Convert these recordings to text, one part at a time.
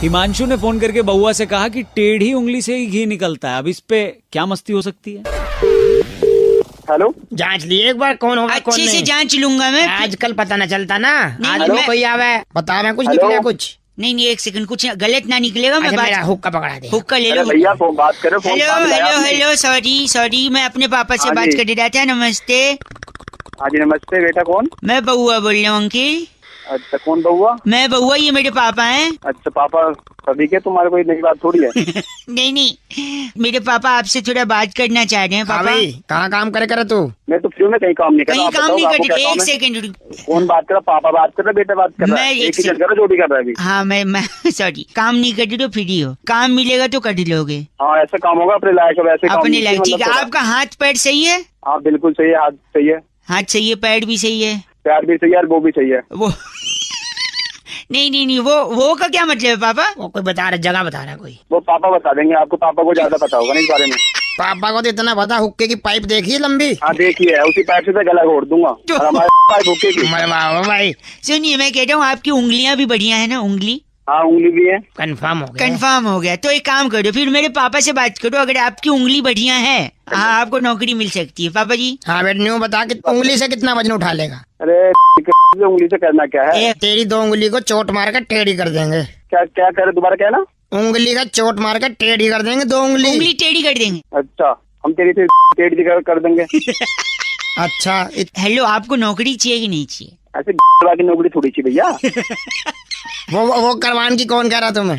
हिमांशु ने फोन करके बउआ से कहा कि टेढ़ी उंगली से ही घी निकलता है। अब इस पे क्या मस्ती हो सकती है? हेलो, जांच लिए एक बार कौन होगा कौन अच्छे नहीं। से जांच लूंगा मैं। आजकल पता न चलता ना। आज नहीं, कोई आवे बता मैं कुछ हेलो? निकले कुछ। नहीं एक सेकंड, कुछ गलत ना निकलेगा। मैं अच्छा, मेरा बात हुक्का पकड़ा दे। हुक्का ले अरे लो। भैया फोन बात करो। फोन हेलो कहाँ मिलाया हेलो आपने? हेलो, सॉरी मैं अपने पापा से हाँ बात जी। कर रहा था। नमस्ते, हाँ जी नमस्ते बेटा। कौन? मैं बउआ बोल रहा हूँ अंकिल। अच्छा कौन बउआ? मैं बउआ, ये मेरे पापा हैं। अच्छा पापा सभी के, तुम्हारे कोई नई बात थोड़ी है। नहीं मेरे पापा आपसे थोड़ा बात करना चाह रहे हैं। हाँ पापा भाई, कहाँ काम करे करे तू? मैं तो फ्री में कहीं काम नहीं कर रहा। कहीं आप काम बताओ, नहीं आपको क्या करते। काम एक है? सेकंड। कौन बात कर रहा? पापा बात कर रहा, बेटा बात कर रहा मैं है? एक एक ही से- चल कर रहा, जो भी कर रहा है अभी। हाँ मैं सॉरी, काम नहीं करते तो फ्री हो। काम मिलेगा तो कर लोगे। हाँ ऐसा काम होगा अपने लायक है, वैसे काम अपने नहीं लायक, चाहिए, ठीक है। मतलब आपका हाथ पैर सही है? थोड़ा। हाँ बिल्कुल सही है, हाथ सही है, हाथ सही है, पैर भी सही है। प्यार भी सही है और वो भी सही है। वो नहीं वो का क्या मतलब है पापा? वो कोई बता रहा, जगह बता रहा कोई। वो पापा बता देंगे आपको, पापा को ज्यादा पता होगा ना इस बारे में। पापा को तो इतना पता, हुक्के की पाइप देखी है लंबी। हाँ देखिए, उसी पैर से तो गला घोट दूंगा। और हमारे पास भूखे की। मरे वाह भाई, सुनिए, मैं कह रहा हूँ आपकी उंगलियां भी बढ़िया है ना? उंगली हाँ उंगली भी है। कंफर्म हो गया। कंफर्म हो गया। तो एक काम करो, फिर मेरे पापा से बात करो। अगर आपकी उंगली बढ़िया है, हाँ आपको नौकरी मिल सकती है। पापा जी हाँ बेटा, न्यू बता कि उंगली से कितना वजन उठा लेगा? अरे उंगली से करना क्या है? तेरी 2 उंगली को चोट मार कर टेढ़ी कर देंगे। क्या क्या करे, दोबारा क्या ना? उंगली का चोट मार कर टेढ़ी कर देंगे 2 उंगली। उंगली टेढ़ी कर देंगे। अच्छा हम तेरी से टेढ़ी कर देंगे। अच्छा हेलो, आपको नौकरी चाहिए कि नहीं चाहिए? ऐसे की नौकरी थोड़ी सी भैया। वो करवान की कौन कह रहा तुम्हें?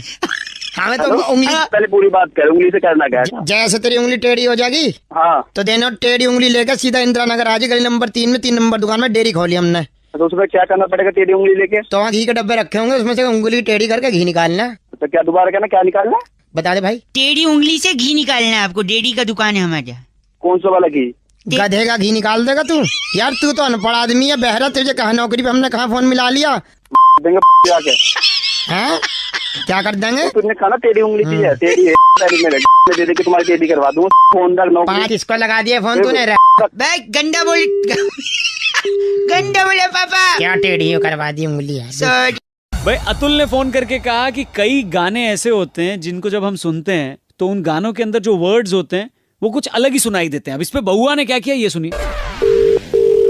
हमें तो हेलो? उंगली, पहले पूरी बात कर, उंगली से करना क्या है? जैसे तेरी उंगली टेढ़ी हो जाएगी हाँ तो देनो टेढ़ी उंगली लेकर सीधा इंदिरा नगर आज गली नंबर 3 में 3 नंबर दुकान में डेयरी खोली हमने। तो उसमें क्या करना पड़ेगा तेरी उंगली लेके? तो वहाँ घी के डब्बे रखे होंगे, उसमें से उंगली टेढ़ी करके घी निकालना। तो क्या दोबारा कहना, क्या निकालना? बता दे भाई। टेढ़ी उंगली से घी निकालना है आपको। डेयरी का दुकान है हमारे यहाँ। कौन सा वाला घी? गधे का घी निकाल देगा तू? यार तू तो अनपढ़ आदमी है, बहरा। तुझे कहा नौकरी पे हमने कहा फोन मिला लिया देंगे जाके। है? क्या कर देंगे? तुमने कहा ना टेढ़ी उंगली की है, टेढ़ी है मेरे में दे दे के तुम्हारी टेढ़ी करवा दूंगा। फोन तक 5 नौकरी। इसको लगा दिया फोन तूने। भाई गंदा बोल गंदा बोले पापा। क्या टेढ़ी करवा दी उंगली है? सॉरी। भाई अतुल ने फोन करके कहा कि कई गाने ऐसे होते हैं जिनको जब हम सुनते हैं तो उन गानों के अंदर जो वर्ड्स होते हैं वो कुछ अलग ही सुनाई देते हैं। अब इस पे बउआ ने क्या किया ये सुनिए।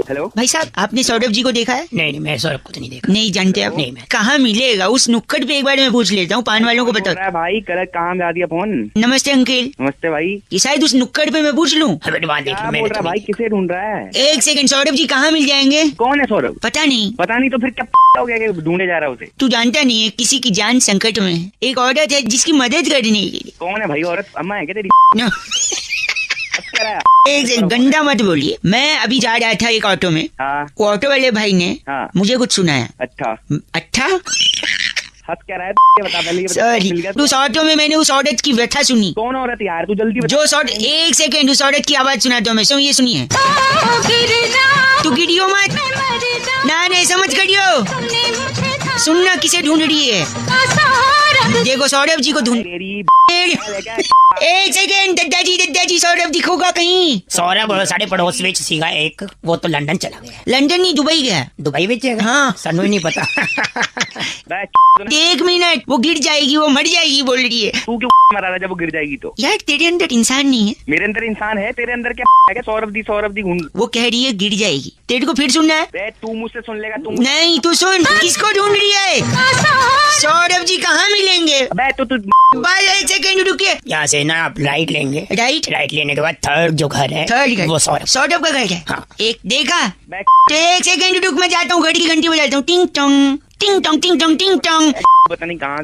हेलो भाई साहब, आपने सौरभ जी को देखा है? नहीं मैं सौरभ को तो नहीं देखा। नहीं जानते आप? नहीं, मैं कहाँ मिलेगा उस नुक्कड़ पे? एक बार मैं पूछ लेता हूँ, पान वालों को बता। भाई कल कहाँ मिला दिया फोन? नमस्ते अंकिल, नमस्ते भाई। ये शायद उस नुक्कड़ पे मैं पूछ लूँ। हाँ बेटा, वहाँ देख क्या लो, मैंने बोल रहा तो भाई? नहीं किसे ढूंढ रहा है? एक सेकंड, सौरभ जी कहाँ मिल जाएंगे? कौन है सौरभ? पता नहीं। पता नहीं तो फिर क्या हो गया कि ढूंढे जा रहा है उसे? तू जानता नहीं है, किसी की जान संकट में है। एक औरत है जिसकी मदद करने के लिए। कौन है भाई? औरत अम्मा है क्या तेरी? नो, क्या रहा है? एक सेकंड, गंदा मत बोलिए। मैं अभी जा रहा था एक ऑटो में। हाँ वो ऑटो वाले भाई ने हाँ। मुझे कुछ सुनाया। अच्छा, अच्छा हंस क्या रहा है? ये बता पहले, ये बता। सॉरी, मिल गया? उस ऑटो में मैंने उस औरत की व्यथा सुनी। कौन औरत यार? तू जल्दी बता। जो सॉर्ट, एक सेकंड, उस औरत की आवाज सुनाता हूँ मैं। सो ये सुनिए। तू गिरियो मत ना, ऐसा मत करियो। सुनना किसे ढूंढ रही है। देखो सौरभ जी को ढूंढ। तेरी एक सेकंड, दादाजी सौरभ दिखोगा कहीं? सौरभ साढ़े पड़ोस में सीखा एक, वो तो लंदन चला गया। लंदन नहीं, दुबई गया। दुबई में है? हाँ। सनू ही नहीं पता। एक मिनट, वो गिर जाएगी, वो मर जाएगी बोल रही है। तू क्यों मरा रहा है जब वो गिर जाएगी तो? यार तेरे अंदर इंसान नहीं है। मेरे अंदर इंसान है, तेरे अंदर क्या है? क्या सौरभ दी घूम? वो कह रही है गिर जाएगी। तेरे को फिर सुनना है? बे तू मुझसे सुन लेगा? तू नहीं, तू सुन। किसको ढूंढ रही है? सौरभ जी कहाँ मिलेंगे? बे तू भाई एक सेकंड रुकिए। यहाँ से ना आप राइट लेंगे। राइट? राइट लेने के बाद थर्ड जो घर है, थर्ड घर, वो सौरभ। सौरभ का घर है। हाँ। एक देखा? बे तो एक सेकंड रुक, मैं जाता हूँ, घड़ी की घंटी बजाता हूँ। टिंग टोंग टिंग टोंग टिंग टोंग टिंग टोंग। पता नहीं कहाँ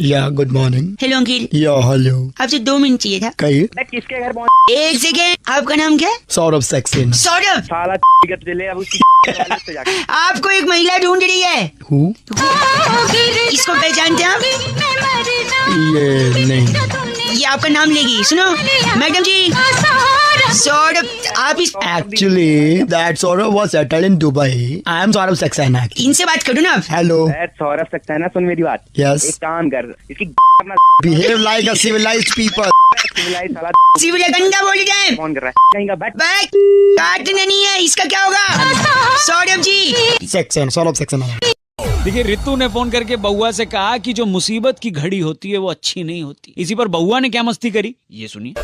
या गुड मॉर्निंग। हेलो अंकिल, या हेलो। आपसे 2 मिनट चाहिए था। कहिए। बे किसके घर पहुंच? एक सेकंड, आपका नाम क्या है? सौरभ सक्सेना। सौरभ, साला तुझे अब उसकी से जाके। आपको एक महिला ढूंढ रही है। हूँ? इसको पहचानते हैं आप? ये नहीं। ये आपका नाम लेगी। सुनो मैडम जी, सौरभ आप इस Actually, that Saurabh was settled in Dubai. I am Saurabh Saxena. इनसे बात करो ना आप। Hello. बे सौरभ सकता है ना? सुन मेरी बात। Yes. एक काम कर, इसकी अपना Behave like a civilized people. Civilize साला सिविल गंदा बोल जाए। फोन कर रहा है कहीं का। बैठ बैक काटना नहीं है, इसका क्या होगा? Saurabh ji Saxena. Saurabh Saxena. देखिए रितु ने फोन करके बउआ से कहा कि जो मुसीबत की घड़ी होती है वो अच्छी नहीं होती। इसी पर बउआ ने क्या मस्ती करी ये सुनिए।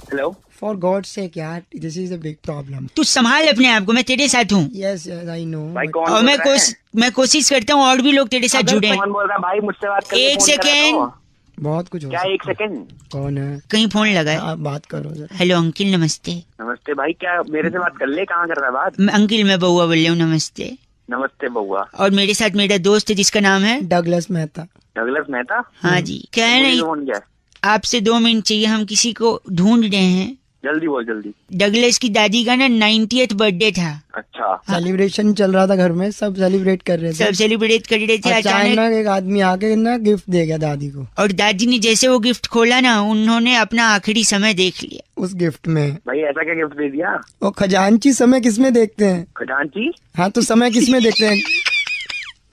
हेलो For God's sake यार, this is a big problem. तू संभाल अपने आप को, मैं तेरे साथ हूँ। Yes, yes, I know. भाई but- कौन और बोल रहा है? मैं कोशिश करता हूँ और भी लोग तेरे साथ जुड़े। कौन बोल रहा है भाई? मुझसे बात करके एक फोन कर रहा है सेकेंड। तो। बहुत कुछ हो क्या सकता एक है। सेकंड? कौन है? कहीं फोन लगा है। आप बात करो जरा। हेलो अंकिल नमस्ते। नमस्ते भाई, क्या मेरे से बात कर ले? कहाँ कर रहा है बात? अंकिल मैं बउआ बोल रही हूँ, नमस्ते। नमस्ते बउआ। और मेरे साथ मेरा दोस्त है जिसका नाम है डगलस मेहता। डगलस मेहता? हाँ जी। क्या है बोलिए, ना, फोन क्या है? आपसे 2 मिनट चाहिए, हम किसी को ढूंढ रहे हैं। जल्दी बोल जल्दी। डगलस की दादी का ना 90th बर्थडे था। अच्छा सेलिब्रेशन चल रहा था घर में, सब सेलिब्रेट कर रहे थे। सब सेलिब्रेट कर रहे थे। अचानक अचानक एक आदमी आके ना गिफ्ट दे गया दादी को। और दादी ने जैसे वो गिफ्ट खोला ना, उन्होंने अपना आखिरी समय देख लिया। उस गिफ्ट में भाई ऐसा क्या गिफ्ट दे दिया? वो खजांची समय किसमें देखते हैं? खजांची? हाँ तो समय किसमें देखते हैं?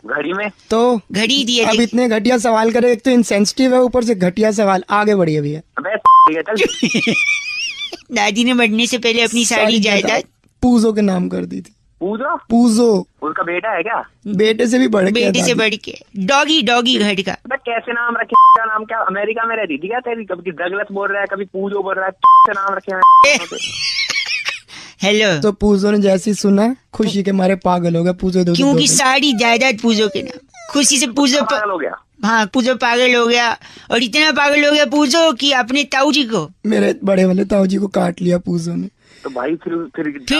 घड़ी में? तो घड़ी दिए अब थे। इतने घटिया सवाल करे, एक तो इनसेंसिटिव है, ऊपर से घटिया सवाल। आगे बढ़िए भैया। अबे ठीक है चल। दादी ने बढ़ने से पहले अपनी सारी जायदाद पूजो के नाम कर दी थी। पूजो? पूजो उसका बेटा है क्या? बेटे से भी बढ़ के बेटे से दादी। बढ़ के डॉगी घर का। अबे कैसे नाम रखे? क्या नाम? क्या अमेरिका में रहती थी क्या तेरी? कभी डगलस बोल रहा है, कभी पूजो बोल रहा है। कैसे नाम रखे हैं? हेलो। तो पूजो ने जैसे ही सुना, खुशी के मारे पागल हो गया। पूजो दो क्योंकि सारी जायदाद पूजो के नाम। खुशी से पूजो पागल हो गया। हाँ पूजो पागल हो गया। और इतना पागल हो गया पूजो कि अपने ताऊ जी को, मेरे बड़े वाले ताऊ जी को काट लिया पूजो ने। तो भाई फिर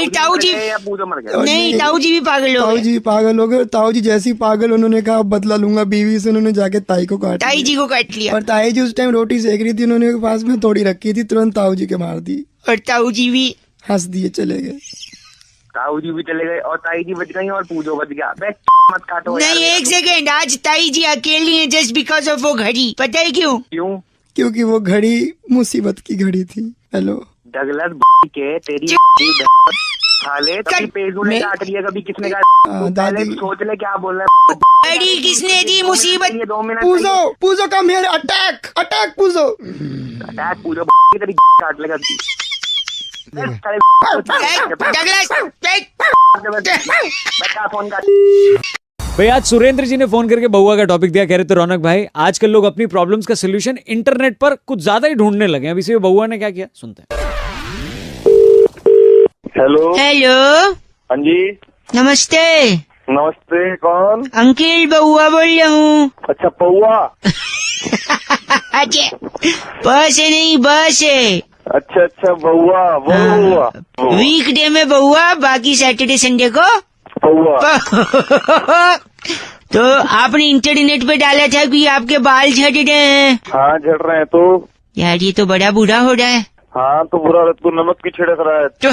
ताऊ जी- मर गए या पूजो मर गया? नहीं ताऊ जी भी पागल हो ताऊ गए। जी पागल हो गए। ताऊ जी जैसे ही पागल, उन्होंने कहा अब बदला लूंगा बीवी से। उन्होंने जाके ताई को काट ताई लिया। जी को काट लिया। और ताई जी उस टाइम रोटी सेक रही थी, उन्होंने पास में थोड़ी रखी थी, तुरंत ताऊ जी के मार दी। और ताऊ जी भी हंस दिए चले गए। ताऊ जी भी चले गए और ताई जी बच गई और पूजो बच गया। अबे मत काटो यार। नहीं। एक सेकेंड, आज ताई जी अकेली है जस्ट बिकॉज ऑफ वो घड़ी। पता है क्यों? क्यों? क्योंकि वो घड़ी मुसीबत की घड़ी थी। हेलो डगलस के तेरी खाले कभी पेजू ने काट लिया, कभी किसने काट। हाँ, तू पहले दादी। सोच ले क्या बोल रहा है। घड़ी किसने दी? मुसीबत। ये 2 minute Pujo Pujo come here, attack attack Pujo. Attack Pujo की तेरी काट लेगा। डगलस बच्चा फोन काट। भाई आज सुरेंद्र जी ने फोन करके बउआ का टॉपिक दिया। कह रहे थे रौनक भाई आजकल लोग अपनी प्रॉब्लम्स का सोल्यूशन इंटरनेट पर कुछ ज्यादा ही ढूंढने लगे हैं। अब इसी में बउआ ने क्या किया सुनते हैं। हेलो। हेलो हाँ जी नमस्ते नमस्ते। कौन? अंकिल बउआ बोल रहा हूँ। अच्छा पौआ। अच्छा बस है नहीं बस है। अच्छा अच्छा बउआ वो हुआ वीकडे में बउआ, बाकी सैटरडे संडे को पौआ। तो आपने इंटरनेट पे डाला था कि आपके बाल झड़ रहे हैं। हाँ झड़ रहे हैं तो। यार ये तो बड़ा बुरा हो रहा है। हाँ तो बुरा तू नमक की छिड़क रहा है। तो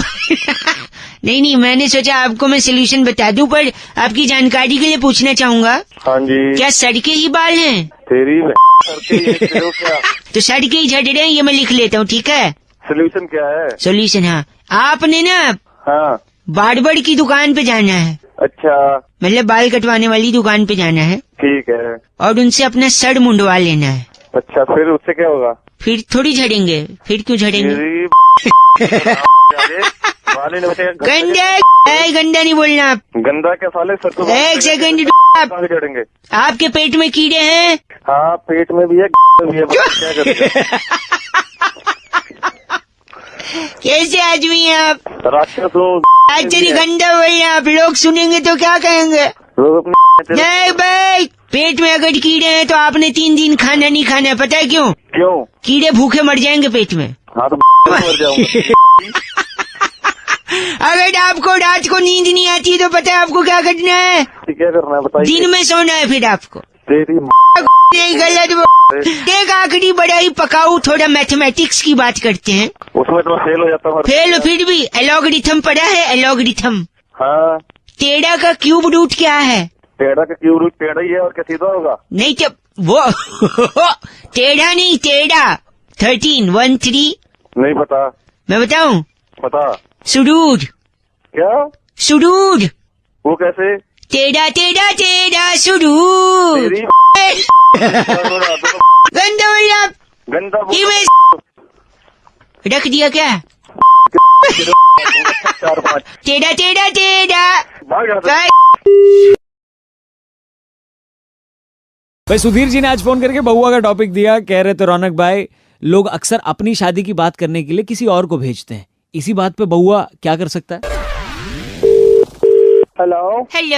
नहीं मैंने सोचा आपको मैं सोल्यूशन बता दूं, पर आपकी जानकारी के लिए पूछना चाहूंगा, हाँ जी। क्या सड़के ही बाल हैं? तेरी करके ये करो क्या? तो सड़के ही झड़ रहे हैं, ये मैं लिख लेता हूँ ठीक है। सोल्यूशन क्या है? सोल्यूशन हाँ, आपने ना हाँ बार्बर की दुकान पे जाना है। अच्छा मतलब बाल कटवाने वाली दुकान पे जाना है ठीक है। और उनसे अपना सर मुंडवा लेना है। अच्छा फिर उससे क्या होगा? फिर थोड़ी झड़ेंगे। फिर क्यों झड़ेंगे? तेरी वाले ने बताया गंदा गंदा नहीं बोलना आप। गंदा क्या साले सर को एक सेकंड आप, कहाँ से झड़ेंगे? आपके पेट में कीड़े हैं? हाँ पेट में भी है भी है क्या करेंगे? कैसे आदमी हैं आप? राक्षस हो एक्चुअली गंदा बोलना आप, लोग सुनेंगे तो क्या कहेंगे? लोग अपने नहीं भाई, पेट में अगर कीड़े हैं तो आपने 3 दिन खाना नहीं खाना है। पता है क्यों? क्यों? कीड़े भूखे मर जाएंगे पेट में। हाँ तो मर जाऊंगा। अगर आपको रात को नींद नहीं आती तो पता है आपको क्या करना है? क्या करना है बताइए? दिन में सोना है फिर आपको। तेरी नहीं गलत एक आखिरी बड़ा ही पकाऊ, थोड़ा मैथमेटिक्स की बात करते हैं। उसमें तो मैं फेल हो जाता हूँ। फेल फिर भी एलॉगरिथम पढ़ा है? एलॉगरिथम। हाँ टेढ़ा का क्यूब रूट क्या है? टेढ़ा का क्यों रूट टेढ़ा ही है और क्या सीधा होगा? नहीं क्या वो टेढ़ा नहीं, टेढ़ा 13 1 3। नहीं पता। मैं बताऊं? पता सुडूर। क्या? सुडूर वो कैसे? टेढ़ा टेढ़ा टेढ़ा सुडूर। तेरी गंदा बोलिए आप। गंदा ये मैं रख दिया क्या? 4-5 टेढ़ा टेढ़ा टेढ़ा भाग जाता। भाई भाई सुधीर जी ने आज फोन करके बउआ का टॉपिक दिया, कह रहे थे रौनक भाई लोग अक्सर अपनी शादी की बात करने के लिए किसी और को भेजते हैं, इसी बात पे बउआ क्या कर सकता है? हेलो। हेलो,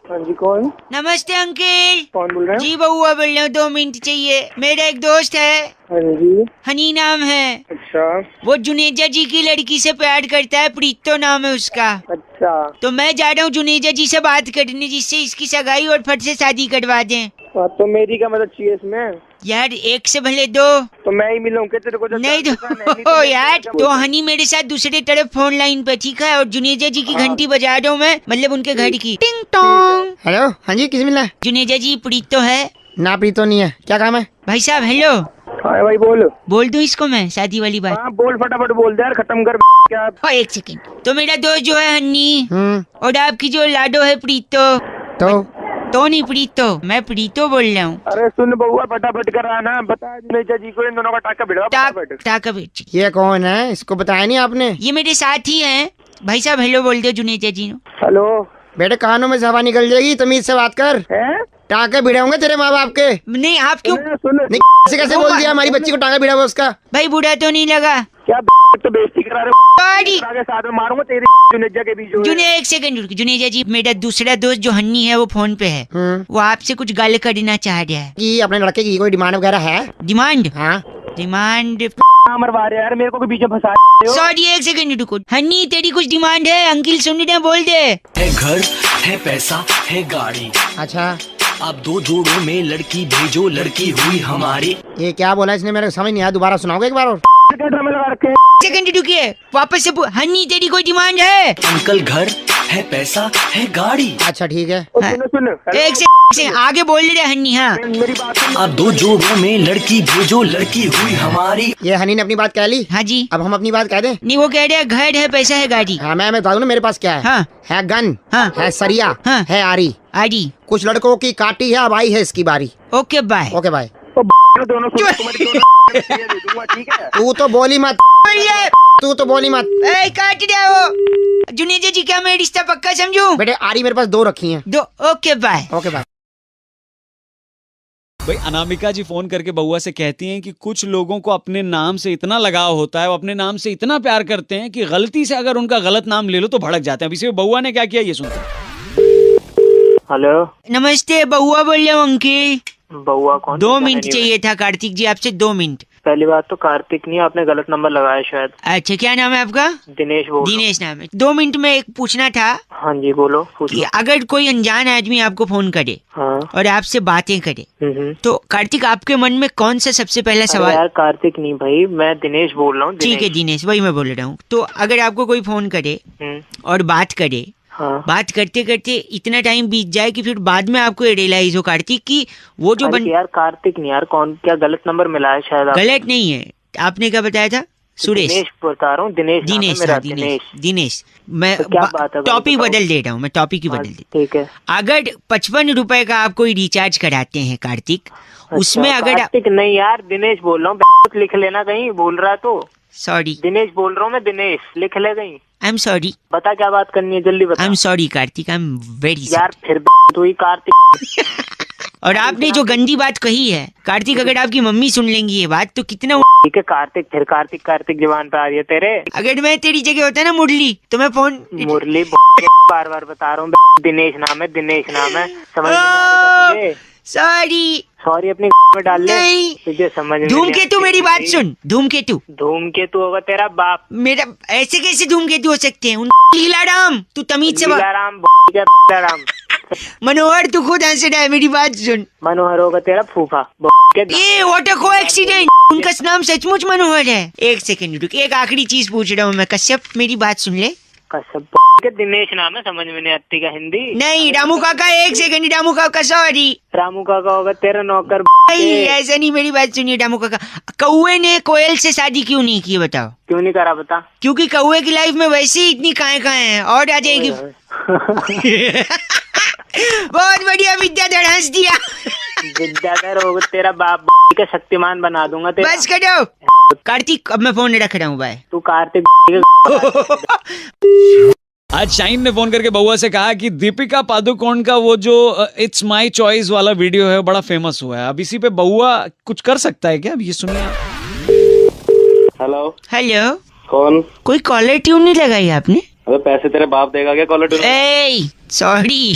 हाँ जी, कौन नमस्ते अंकल। कौन बोल रहे हैं? जी बउआ बोल रहा हूँ, 2 मिनट चाहिए। मेरा एक दोस्त है, हाँ जी। हनी नाम है। अच्छा वो जुनेजा जी की लड़की से प्यार करता है, प्रीतो नाम है उसका। अच्छा। तो मैं जा रहा हूँ जुनेजा जी से बात करने, जिससे इसकी सगाई और फट से शादी करवा दें। हाँ, तो मेरी क्या मदद चाहिए इसमें? यार एक से भले 2। तो मैं ही मिलूं क्या तेरे को? नहीं तो यार, तो हनी मेरे साथ दूसरे तरफ फोन लाइन पे, ठीक है? और जुनेजा जी की घंटी बजा रहा हूँ मैं, मतलब उनके घर की। टिंग टोंग। हेलो, हाँ जी, किस मिला है? जुनेजा जी, प्रीतो है। ना प्रीतो नहीं है, क्या काम है? भाई साहब हेलो, हाँ भाई बोल दूं इसको मैं शादी वाली बात? हाँ बोल, फटाफट बोल दे यार, खत्म कर क्या। हाँ, एक सेकंड। तो मेरा दोस्त जो है हन्नी, और आपकी जो लाडो है प्रीतो। तो नहीं प्रीतो, मैं प्रीतो बोल रहा हूँ। अरे सुन बउआ, फटाफट कर आना, बता जुनेजा जी को इन दोनों का टाका भिड़वा फटाफट। टाका बेच, ये कौन है? इसको बताया नहीं आपने? ये मेरे साथी हैं। भाई साहब हेलो बोल दो जुनेजा जी ने। हेलो। बेटे कानों में से हवा निकल जाएगी, तमीज से बात कर। हैं? टाँके भिड़े होंगे तेरे माँ बाप के। नहीं आप क्यों? सुन नहीं ऐसे कैसे बोल दिया? हमारी बच्ची को टाँका भिड़ा हुआ उसका। भाई बुरा तो नहीं लगा? क्या तो बेइज्जती करा रहे सॉरी हो? आगे साथ में मारूंगा तेरी जुनेजा के बीच में। जुने, एक सेकंड रुक। जुनेजा जी, मेरा दूसरा दोस्त जो हन्नी है वो फोन पे है, वो आपसे कुछ गाल करना चाह रहा है। कि अपने लड़के की कोई डिमांड वगैरह है? डिमांड? हाँ। डिमांड? मरवा रहे यार मेरे को, बीच में फंसा रहे हो। सॉरी एक सेकंड रुको। हन्नी तेरी कुछ डिमांड है? अंकिल सुन रहे हैं, बोल दे। है घर, है पैसा, है गाड़ी। अच्छा, आप 2 जोड़ों में लड़की भेजो, लड़की हुई हमारी। ये क्या बोला इसने? मेरे को समझ नहीं आया, दोबारा सुनाओगे एक बार और? ड्रामे लगा रखे हैं। सेकंड रुकिए, वापस से हन्नी तेरी कोई डिमांड है? अंकल घर, है पैसा, है गाड़ी। अच्छा ठीक है। और सुन हेलो। एक से आगे बोल रहे हन्नी। हाँ मेरी बात सुन। आप 2 जोड़ों में लड़की भेजो, लड़की हुई हमारी। ये हनी ने अपनी बात कह ली, हाँ जी। अब हम अपनी बात कह दें? नहीं वो कह रहे हैं घर है पैसा है गाड़ी। हाँ मैं बता दूं ना मेरे पास क्या है। हाँ। है गन, हाँ। है सरिया, हाँ। है आरी। आड़ी। कुछ लड़कों की काटी है, अब आई है इसकी बारी। Okay bye. Okay bye. तो दोनों सुन, तुम्हारी दोनों दे दूंगा, ठीक है? तू तो बोली मत, तू तो बोली मत। ए, काट दिया वो। जुनेजा जी, क्या मैं रिश्ता पक्का समझूं? बेटे आरी मेरे पास 2 रखी हैं। 2। Okay bye. Okay bye. भाई अनामिका जी फोन करके बउआ से कहती हैं कि कुछ लोगों को अपने नाम से इतना लगाव होता है, वो अपने नाम से इतना प्यार करते हैं कि गलती से अगर उनका गलत नाम ले लो तो भड़क जाते हैं। अब इसे बउआ ने क्या किया ये सुनते हैं। हेलो, नमस्ते, बउआ बोल रहा हूँ अंकिल। बउआ कौन? 2 मिनट चाहिए था कार्तिक जी आपसे, 2 मिनट। पहली बात तो कार्तिक नहीं, आपने गलत नंबर लगाया शायद। अच्छा क्या नाम है आपका? दिनेश बोल रहा हूँ। दिनेश नाम है। 2 मिनट में एक पूछना था हाँ जी बोलो, पूछ कि लो। अगर कोई अनजान आदमी आपको फोन करे हाँ। और आपसे बातें करे, हम्म। तो कार्तिक आपके मन में कौन सा सबसे पहला अरे सवाल? यार कार्तिक नहीं भाई, मैं दिनेश बोल रहा हूँ। ठीक है दिनेश, वही मैं बोल रहा हूँ। तो अगर आपको कोई फोन करे और बात करे, हाँ। बात करते करते इतना टाइम बीत जाए कि फिर बाद में आपको रियलाइज हो कार्तिक कि वो जो अरे यार कार्तिक नहीं यार, कौन क्या गलत नंबर मिला है शायद आपने। गलत नहीं है। आपने क्या बताया था? सुरेश। दिनेश बता रहा हूँ, दिनेश नाम है दिनेश मेरा, था, दिनेश। मैं तो क्या बात है भाई, टॉपिक बताओ। बदल दे रहा हूँ, मैं टॉपिक ही हाँ, बदल दे। ठीक है। अगर 55 रुपए का आप कोई रिचार्ज कराते हैं कार्तिक, उसमें अच्छा, अगर कार्तिक नहीं यार, दिनेश बोल रहा हूँ। लिख लेना कहीं, भूल रहा तो। सॉरी दिनेश बोल रहा हूँ मैं, दिनेश लिख ले कहीं। I am sorry. बता क्या बात करनी है, जल्दी बता। I am sorry Kartik, I am very यार फिर तू ही कार्तिक। और आपने जो गंदी बात कही है कार्तिक, अगर आपकी मम्मी सुन लेंगी ये बात तो कितना ठीक है कार्तिक, फिर कार्तिक कार्तिक जबान पे आ रही है तेरे। अगर मैं तेरी जगह होता ना मुरली, तो मैं फोन मुरली बार बार बता रहा हूँ, दिनेश नाम है, दिनेश नाम है, समझ में नहीं आ रही तुझे? सॉरी। सॉरी अपनी में डाल ले, नहीं। तुझे समझ में धूमकेतु, मेरी बात सुन। धूमकेतु। धूमकेतु होगा तेरा बाप। मेरा ऐसे कैसे धूमकेतु हो सकते हैं? उन लीलाराम, तू तमीज से बात। लीलाराम मनोहर, तू खुद हंस रहा है, मेरी बात सुन। मनोहर होगा तेरा फूफा। ये व्हाट अ कोएक्सीडेंट, उनका नाम सचमुच मनोहर है। एक सेकंड रुक, एक आखिरी चीज पूछ रहा हूँ मैं। कश्यप, मेरी बात सुन ले। कसम के दिनेश नाम है, समझ में नहीं आती का हिंदी। नहीं रामू काका, एक सेकंड, रामू काका सॉरी। रामू काका होगा तेरा नौकर। नहीं ऐसा नहीं, मेरी बात सुनिए रामू काका। कौए ने कोयल से शादी क्यों नहीं की बताओ? क्यों नहीं करा बता? क्योंकि कौए की लाइफ में वैसे ही इतनी काएं हैं, और आ जाएगी। बहुत बढ़िया विद्याधर, हंस दिया। विद्याधर होगा तेरा बाप का, शक्तिमान बना दूंगा तेरा। बस करो कार्तिक, अब मैं फोन रख रहा हूँ, बाय। तू कार्तिक आज शाहीन ने फोन करके बउआ से कहा कि दीपिका पादुकोण का वो जो इट्स माय चॉइस वाला वीडियो है बड़ा फेमस हुआ है। अब इसी पे बउआ कुछ कर सकता है क्या? अब ये सुनिए आप। हेलो, हेलो, कौन? कोई कॉलर ट्यून नहीं लगाई आपने? अबे पैसे तेरे बाप देगा क्या कॉलर ट्यून? ए सॉरी।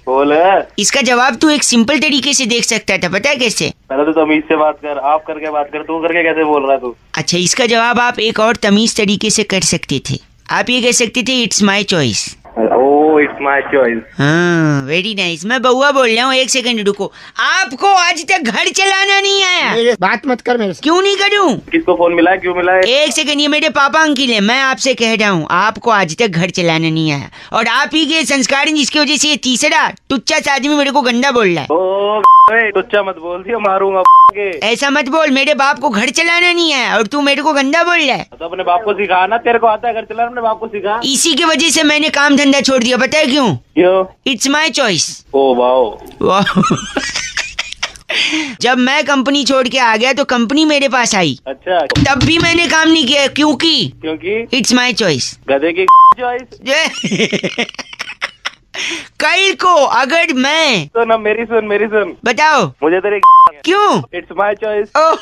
बोल। इसका जवाब तू एक सिंपल तरीके से देख सकता था, पता है कैसे? पहले तो तमीज से बात कर, आप करके बात कर, तू करके कैसे बोल रहा है तू? अच्छा, इसका जवाब आप एक और तमीज तरीके से कर सकते थे। आप ये कह सकते थे it's my choice. Oh it's my choice. हाँ, वेरी नाइस। मैं बउआ बोल रहा हूँ, एक सेकंड रुको। आपको आज तक घर चलाना नहीं आया? मेरे बात मत कर मेरे से। क्यों नहीं करूँ? किसको फोन मिला है, क्यों मिला है? एक सेकंड, ये मेरे पापा अंकिल है। मैं आपसे कह रहा हूँ, आपको आज तक घर चलाना नहीं आया, और आप ही के संस्कार हैं जिसकी वजह से ये तीसरा टुच्चा सा आदमी मेरे को गंदा बोल रहा है। ओ टुच्चा मत बोल दियो, मारूंगा के। ऐसा मत बोल, मेरे बाप को घर चलाना नहीं आया और तू मेरे को गंदा बोल रहा है। तो अपने बाप को सिखा ना, तेरे को आता है घर चलाना, अपने बाप को सिखा। इसी की वजह से मैंने काम धंधा छोड़ दिया, पता है क्यों? क्यों? It's my choice. Oh wow. जब मैं कंपनी छोड़ के आ गया तो कंपनी मेरे पास आई, अच्छा, तब भी मैंने काम नहीं किया, क्योंकि क्योंकि इट्स माय चॉइस। गधे की चॉइस। कल को अगर मैं तो ना मेरी सुन, बताओ मुझे तेरे क्यों? It's my choice. ओ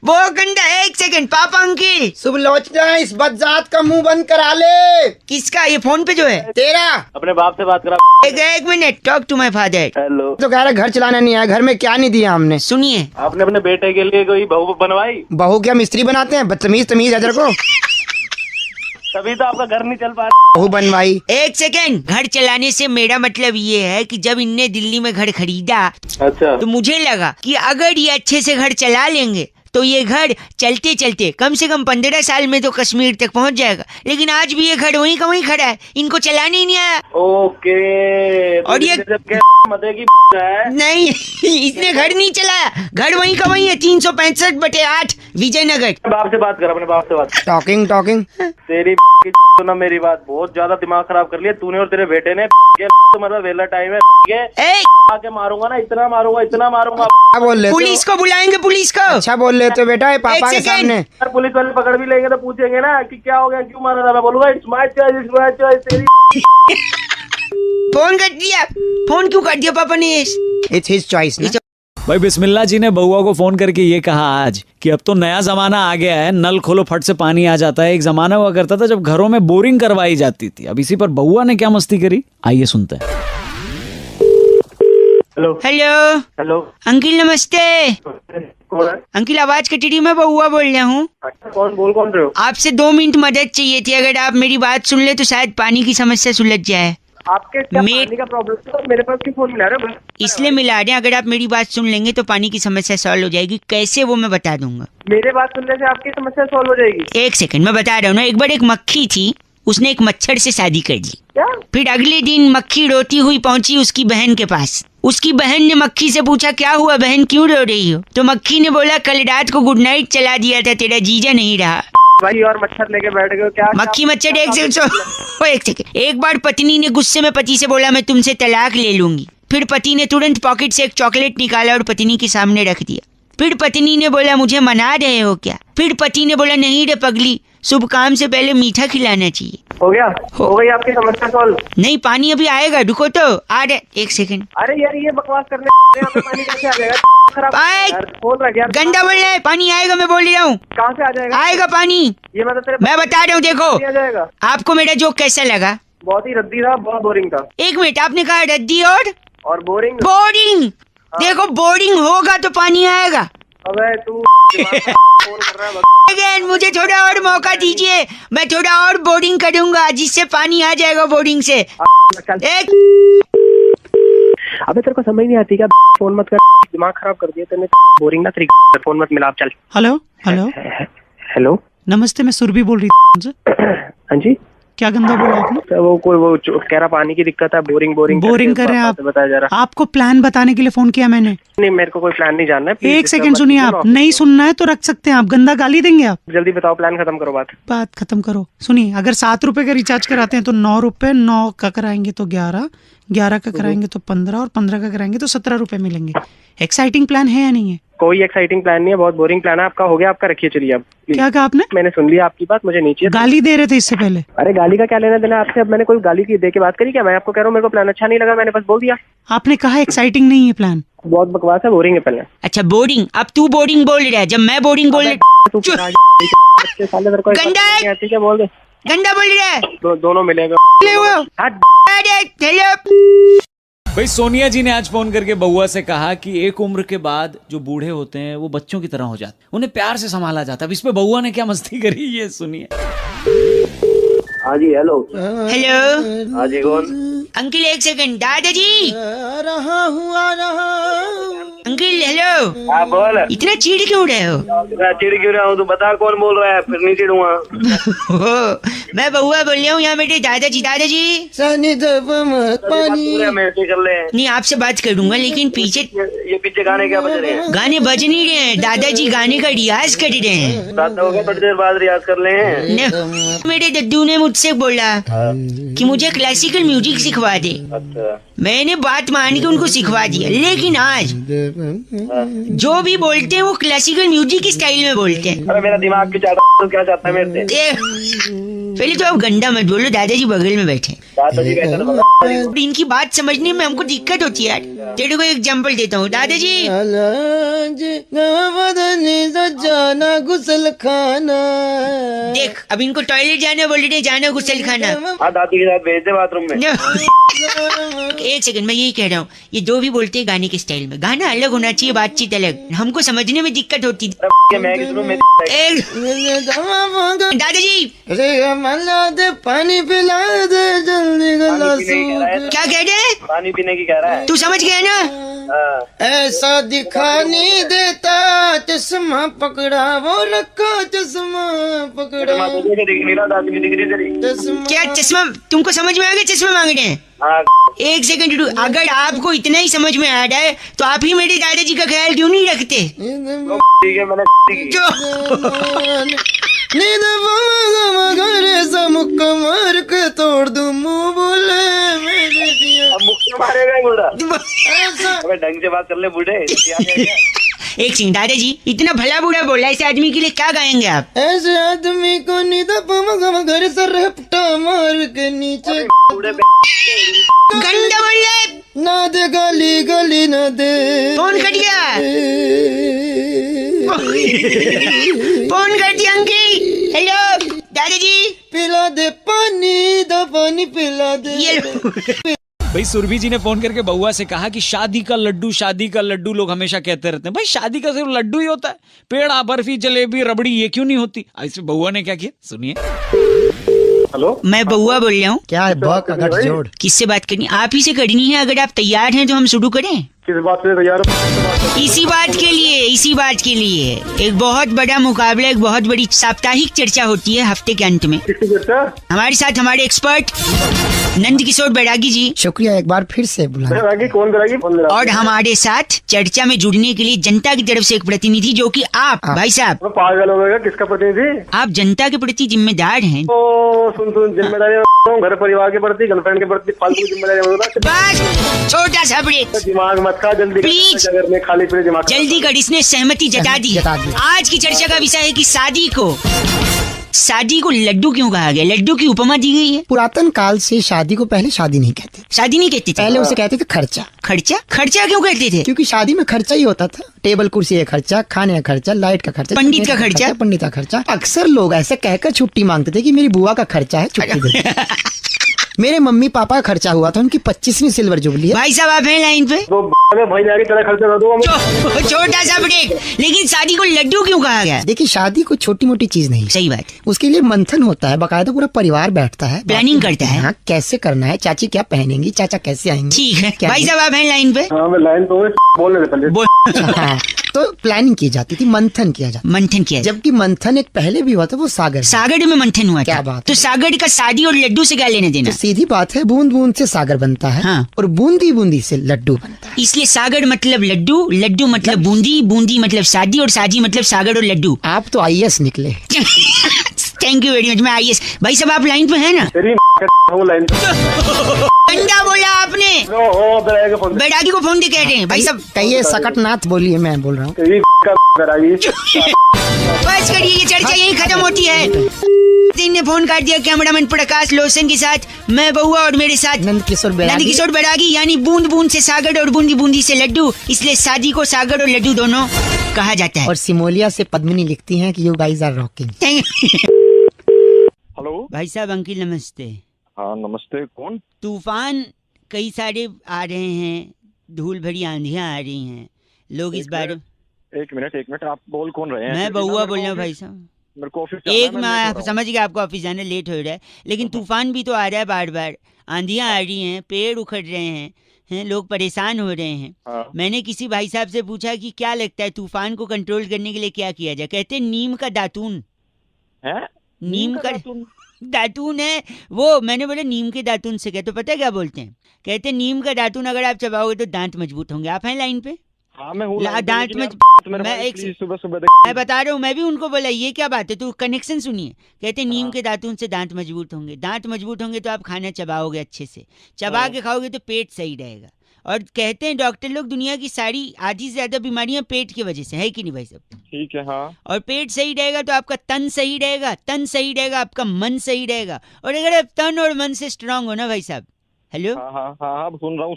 वो गंदा। एक सेकंड, पापा अंकिल। शुभ लोचना, इस बदजात का मुंह बंद करा ले। किसका? ये फोन पे जो है तेरा। अपने बाप से बात करा। एक minute, talk to my father. Hello. तो कह रहा घर चलाना नहीं आया, घर में क्या नहीं दिया हमने। सुनिए, आपने अपने बेटे के लिए कोई बहू बनवाई? बहू क्या मिस्त्री बनाते हैं? बदतमीज तमीज है तेरे को। तभी तो आपका घर नहीं चल पा बहू बनवाई। एक सेकंड। घर चलाने से मेरा मतलब ये है कि जब इनने दिल्ली में घर खरीदा रहा। अच्छा, तो मुझे लगा कि अगर ये अच्छे से घर चला लेंगे तो ये घर चलते चलते कम से कम 15 साल में तो कश्मीर तक पहुंच जाएगा। लेकिन आज भी ये घर वहीं का वहीं खड़ा है, इनको चलाने ही नहीं आया। ओके। और ये मदे की है? नहीं, इसने घर नहीं चलाया, घर वहीं का वहीं है। 365/8 विजयनगर। बाप से बात कर, अपने बाप से बात। टॉकिंग तेरी की तो ना मेरी बात, बहुत ज्यादा दिमाग खराब कर लिया तूने और तेरे बेटे ने। तुम्हारा वेला टाइम है, आके मारूंगा ना, इतना मारूंगा। क्या बोल रहे पुलिस को बुलाएंगे, पुलिस को। अच्छा बोल रहे तो बेटा, एक पापा के सेकंड। सामने। अगर पुलिस वाले पकड़ भी लेंगे तो पूछेंगे ना कि क्या हो गया, क्यों मारा था। मैं बोलूंगा इट्स माय चॉइस। तेरी फोन कर दिया। फोन क्यों कर दिया पापा ने? It's his choice. भाई बिस्मिल्लाह जी ने बउआ को फोन करके ये कहा आज कि अब तो नया जमाना आ गया है, नल खोलो फट से पानी आ जाता है। एक जमाना हुआ करता था जब घरों में बोरिंग करवाई जाती थी। अब इसी पर बउआ ने क्या मस्ती करी, आइए सुनते हैं। हेलो। हेलो अंकिल, नमस्ते। कौन है? अंकिल आवाज कट रही, मैं बउआ बोल रहा हूँ। अच्छा, कौन रहे हो? आपसे 2 मिनट मदद चाहिए थी। अगर आप मेरी बात सुन ले तो शायद पानी की समस्या सुलझ जाए। आपके क्या पानी का प्रॉब्लम है? तो मेरे पास क्यों फोन मिला रहे हो? इसलिए मिला रहे हैं, अगर आप मेरी बात सुन लेंगे तो पानी की समस्या सॉल्व हो जाएगी। कैसे वो मैं बता दूंगा। मेरे बात सुनने से आपकी समस्या सॉल्व हो जाएगी? एक सेकंड, मैं बता रहा हूँ ना। एक बार एक मक्खी थी, उसने एक मच्छर से शादी कर ली। क्या? फिर अगले दिन मक्खी रोती हुई पहुंची उसकी बहन के पास। उसकी बहन ने मक्खी से पूछा, क्या हुआ बहन, क्यों रो रही हो? तो मक्खी ने बोला, कल रात को गुड नाइट चला दिया था, तेरा जीजा नहीं रहा। भाई और मच्छर लेके बैठ गए हो क्या? मक्खी मच्छर। एक सेकंड। एक बार पत्नी ने गुस्से में पति से बोला, मैं तुमसे तलाक ले लूंगी। फिर पति ने तुरंत पॉकेट से एक चॉकलेट निकाला और पत्नी के सामने रख दिया। फिर पत्नी ने बोला, मुझे मना रहे हो क्या? फिर पति ने बोला, नहीं रे पगली, शुभ काम से पहले मीठा खिलाना चाहिए। हो गया? हो गई आपकी समस्या सॉल्व? नहीं, पानी अभी आएगा, रुको तो आ रहे। एक सेकंड। अरे यार ये बकवास करने यहाँ पे पानी कैसे आ जाएगा? खराब आए। बोल रहा है यार, गंदा बोल रहा है। पानी आएगा, मैं बोल रहा हूँ। कहाँ से आ जाएगा? आएगा पानी, ये मतलब तेरे मैं बता रहा हूँ। देखो, आ जाएगा। आपको मेरा जोक कैसा लगा? बहुत ही रद्दी था, बहुत बोरिंग था। एक मिनट, आपने कहा रद्दी और बोरिंग। देखो, बोरिंग होगा तो पानी आएगा। अबे तू फोन कर रहा है। अगेन, मुझे थोड़ा और मौका दीजिए, मैं थोड़ा और बोरिंग करूंगा जिससे पानी आ जाएगा बोरिंग से। एक अबे तेरे को समझ नहीं आती क्या? फोन मत कर, दिमाग खराब कर दिया तूने। बोरिंग ना, फोन मत मिला। आप चल। हेलो, नमस्ते, मैं सुरभि बोल रही थी। हाँ जी, क्या गंदा बोला आपने? तो वो कह रहा पानी की दिक्कत है, बोरिंग कर रहे हैं आप? बताया जा रहा। आपको प्लान बताने के लिए फोन किया मैंने। नहीं, मेरे को कोई प्लान नहीं जानना है। एक सेकंड सुनिए, आप नहीं सुनना है तो रख सकते हैं, आप गंदा गाली देंगे आप। जल्दी बताओ, प्लान खत्म करो। बात खत्म करो। सुनिए, अगर 7 रुपए का रिचार्ज कराते हैं तो 9 रुपए, 9 का कराएंगे तो 11, 11 का कराएंगे तो 15 और 15 का कराएंगे तो 17 रुपए मिलेंगे। एक्साइटिंग प्लान है या नहीं है? कोई एक्साइटिंग प्लान नहीं है, बहुत बोरिंग प्लान है आपका। हो गया आपका, रखिए चलिए आप। क्या कहा आपने? मैंने सुन लिया आपकी बात, मुझे नीचे। गाली दे रहे थे इससे पहले। अरे गाली का क्या लेना देना आपसे? अब मैंने कोई गाली की दे के बात करी क्या? मैं आपको कह रहा हूँ मेरे को प्लान अच्छा नहीं लगा, मैंने बस बोल दिया। आपने कहा एक्साइटिंग नहीं है प्लान। बहुत बकवास है, बोरिंग है प्लान। अच्छा बोरिंग, अब तू बोरिंग बोल रहा है जब मैं बोरिंग बोल गंदा है, क्या बोल दे, गंदा बोल रहा है। दोनों मिलेगा। भाई सोनिया जी ने आज फोन करके बउआ से कहा कि एक उम्र के बाद जो बूढ़े होते हैं वो बच्चों की तरह हो जाते, उन्हें प्यार से संभाला जाता है। अब इस पे बउआ ने क्या मस्ती करी ये सुनिए। हाँ जी हेलो। हेलो हाँ जी कौन? अंकल एक सेकंड। दादाजी रहा हुआ रहा। Uncle hello. हाँ बोल। इतना चिढ़ क्यों रहे हो? मैं चिढ़ क्यों रहा हूँ? तू बता कौन बोल रहा है, फिर नहीं चिढ़ूंगा। मैं बउआ बोल रहा हूँ, यहाँ बेटे दादाजी। दादाजी पानी मैसे कर ले। नहीं आपसे बात करूंगा, लेकिन पीछे ये पीछे गाने क्या बज रहे हैं? गाने बज नहीं रहे हैं। दादाजी गाने का रियाज कर रहे हैं। रात हो गया, थोड़ी देर बाद रियाज कर ले हैं। मेरे दद्दू ने मुझसे बोला कि मुझे क्लासिकल म्यूजिक सिखवा दे। अच्छा। मैंने बात मान के उनको सिखवा दिया, लेकिन आज जो भी बोलते हैं वो क्लासिकल म्यूजिक की स्टाइल में बोलते हैं। अरे मेरा दिमाग क्यों चाहता, तो क्या चाहता है मेरे से? पहले तो आप गंदा मत बोलो, दादाजी बगल में बैठे। दादाजी कहते हैं और इनकी बात समझने में हमको दिक्कत होती है यार। तेरे को एग्जांपल देता हूँ। दादाजी जाना गुसल खाना। देख, अब इनको टॉयलेट जाना बोल रहे, जाना गुसल खाना। हाँ दादी के साथ भेज दे बाथरूम में। एक सेकंड, मैं यही कह रहा हूँ, ये जो भी बोलते हैं गाने के स्टाइल में, गाना अलग होना चाहिए, बातचीत अलग। हमको समझने में दिक्कत होती है। मैं किस रूम में? दादाजी दे पानी पिला दे जल्दी क्या कह रहे हैं? पानी पीने की कह रहा है। तू समझ गया ना? हाँ। ऐसा दिखा नहीं देता, चश्मा पकड़ा वो रखा, चश्मा पकड़ा तुझे दिख नहीं रहा, दादी की दिख रही तेरी। चश्मा। क्या चश्मा? तुमको समझ में आ गया चश्मा मांग रहे हैं? हाँ। एक सेकंड, अगर आपको इतना ही समझ में आ रहा है तो आप ही मेरे दादाजी का ख्याल क्यों नहीं रखते? ठीक है मैंने जो नींद घरे सा मुक्का मार के तोड़ दूं मुंह बोले मेरे दिया। अब मुक्के मारेगा बुढ़ा। ऐसा अबे ढंग से बात कर ले बूढ़े। एक सिंह, दादाजी इतना भला बुरा बोला, ऐसे आदमी के लिए क्या गाएंगे आप? ऐसे आदमी को नींद घर से रपटा मार के नीचे गंदा बोल रहे। ना दे गाली गली ना दे। फोन कट गया। फोन कर दिया अंकल। हेलो दादाजी। पिला दे पानी, दा पानी पिला दे। ये लो। भाई सुरभि जी ने फोन करके बउआ से कहा कि शादी का लड्डू लोग हमेशा कहते रहते हैं। भाई शादी का सिर्फ लड्डू ही होता है, पेड़ा बर्फी जलेबी रबड़ी ये क्यों नहीं होती? ऐसे बउआ ने क्या किया सुनिए। हेलो मैं बउआ बोल रहा हूँ। क्या है बक अगर जोड़? किससे बात करनी? आप ही से करनी है। अगर आप तैयार हैं तो हम शुरू करें। किस बात से तैयार? इसी बात के लिए एक बहुत बड़ा मुकाबला, एक बहुत बड़ी साप्ताहिक चर्चा होती है हफ्ते के अंत में। किसकी चर्चा? हमारे साथ हमारे एक्सपर्ट नंद किशोर बैरागी जी, शुक्रिया, एक बार फिर से बुला। कौन कराएगी? और हमारे साथ चर्चा में जुड़ने के लिए जनता की तरफ से एक प्रतिनिधि, जो कि आप भाई साहब। पागल हो गया, किसका प्रतिनिधि? आप जनता के प्रति जिम्मेदार हैं। ओ सुन जिम्मेदारी, घर परिवार के प्रति, गर्लफ्रेंड के प्रति फालतू जिम्मेदारी। बस छोटा सा ब्रेक, दिमाग मत खा जल्दी। प्लीज खाली फिर दिमाग जल्दी कर। इसने सहमति जता दी। आज की चर्चा का विषय है कि शादी को लड्डू क्यों कहा गया? लड्डू की उपमा दी गई है। पुरातन काल से शादी को पहले शादी नहीं कहते, शादी नहीं कहते थे पहले उसे कहते थे खर्चा। खर्चा क्यों कहते थे? क्योंकि शादी में खर्चा ही होता था। टेबल कुर्सी का खर्चा, खाने का खर्चा, लाइट का खर्चा, पंडित का खर्चा। पंडित का खर्चा। अक्सर लोग ऐसे कहकर छुट्टी मांगते थे कि मेरी बुआ का खर्चा है, छुट्टी दे। मेरे मम्मी पापा का खर्चा हुआ था, उनकी 25वीं सिल्वर जुबली है। भाई साहब आप हैं लाइन पे? भाई जाके तेरा खर्चा कर दो। छोटा सा ब्रेक, लेकिन शादी को लड्डू क्यों कहा गया? देखिए शादी कोई छोटी मोटी चीज नहीं। सही बात। उसके लिए मंथन होता है, बकायदा पूरा परिवार बैठता है, प्लानिंग करता है। हाँ, कैसे करना है, चाची क्या पहनेंगी, चाचा कैसे आएंगे। ठीक है क्या भाई साहब आप हैं लाइन पे? हाँ मैं लाइन तो बोलने दे पहले। हाँ, तो प्लानिंग की जाती थी, मंथन किया जाता। मंथन किया, जबकि मंथन एक पहले भी हुआ था, वो सागर में मंथन हुआ था। क्या बात तो सागर का शादी और लड्डू से क्या लेने देना? तो सीधी बात है, बूंद बूंद से सागर बनता है। हाँ। और बूंदी बूंदी से लड्डू बनता है। इसलिए सागर मतलब लड्डू, लड्डू मतलब बूंदी, बूंदी मतलब शादी, और शादी मतलब सागर और लड्डू। आप तो IAS निकले। Thank you very much. मैं IAS भाई साहब आप लाइन पे है ना? तेरी हूँ लाइन अंडा बोला आपने, बैरागी को फोन दे कह रहे हैं भाई साहब। कहिए सकटनाथ बोलिए, मैं बोल रहा हूँ। बस करिए, ये चर्चा यही खत्म होती है। दिन ने फोन काट दिया कैमरामैन प्रकाश लोसन के साथ, मैं बउआ और मेरे साथ नंद किशोर बैरागी, यानी बूंद बूंद से सागर और बूंदी बूंदी से लड्डू, इसलिए शादी को सागर और लड्डू दोनों कहा जाता है। और सिमोलिया से पद्मिनी लिखती हैं कि you guys are rocking. Hello भाई साहब अंकिल नमस्ते। हाँ नमस्ते, कौन? तूफान कई सारे आ रहे हैं, धूल भरी आंधियां आ रही हैं, लोग इस बार। एक मिनट, आप बोल कौन रहे हैं? मैं बउआ बोल रहा हूँ भाई साहब। मेरे को ऑफिस एक मैं समझ गया आपको ऑफिस जाने लेट हो रहा है, लेकिन तूफान भी तो आ रहा है, बार बार आंधियां आ रही हैं, पेड़ उखड़ रहे हैं, लोग परेशान हो रहे हैं। हाँ। मैंने किसी भाई साहब से पूछा कि क्या लगता है तूफान को कंट्रोल करने के लिए क्या किया जाए? कहते हैं नीम का दातून है। नीम का दातून है वो। मैंने बोला नीम के दातून से क्या? तो पता है क्या बोलते हैं? कहते हैं नीम का दातून अगर आप चबाओगे तो दांत मजबूत होंगे। आप हैं लाइन पे? हाँ मैं हूँ। दांत में मैं एक सुबह मैं बता रहा हूँ, मैं भी उनको बोला ये क्या बात है, तो कनेक्शन सुनिए। कहते हैं नीम के दातून से दांत मजबूत होंगे, दांत मजबूत होंगे तो आप खाना चबाओगे अच्छे से, चबा के खाओगे तो पेट सही रहेगा। और कहते हैं डॉक्टर लोग दुनिया की सारी आधी से ज्यादा बीमारियां पेट की वजह से है कि नहीं भाई साहब? ठीक है। हाँ। और पेट सही रहेगा तो आपका तन सही रहेगा, तन सही रहेगा आपका मन सही रहेगा। और अगर आप तन और मन से स्ट्रांग हो ना भाई साहब, हेलो, हाँ सुन रहा हूँ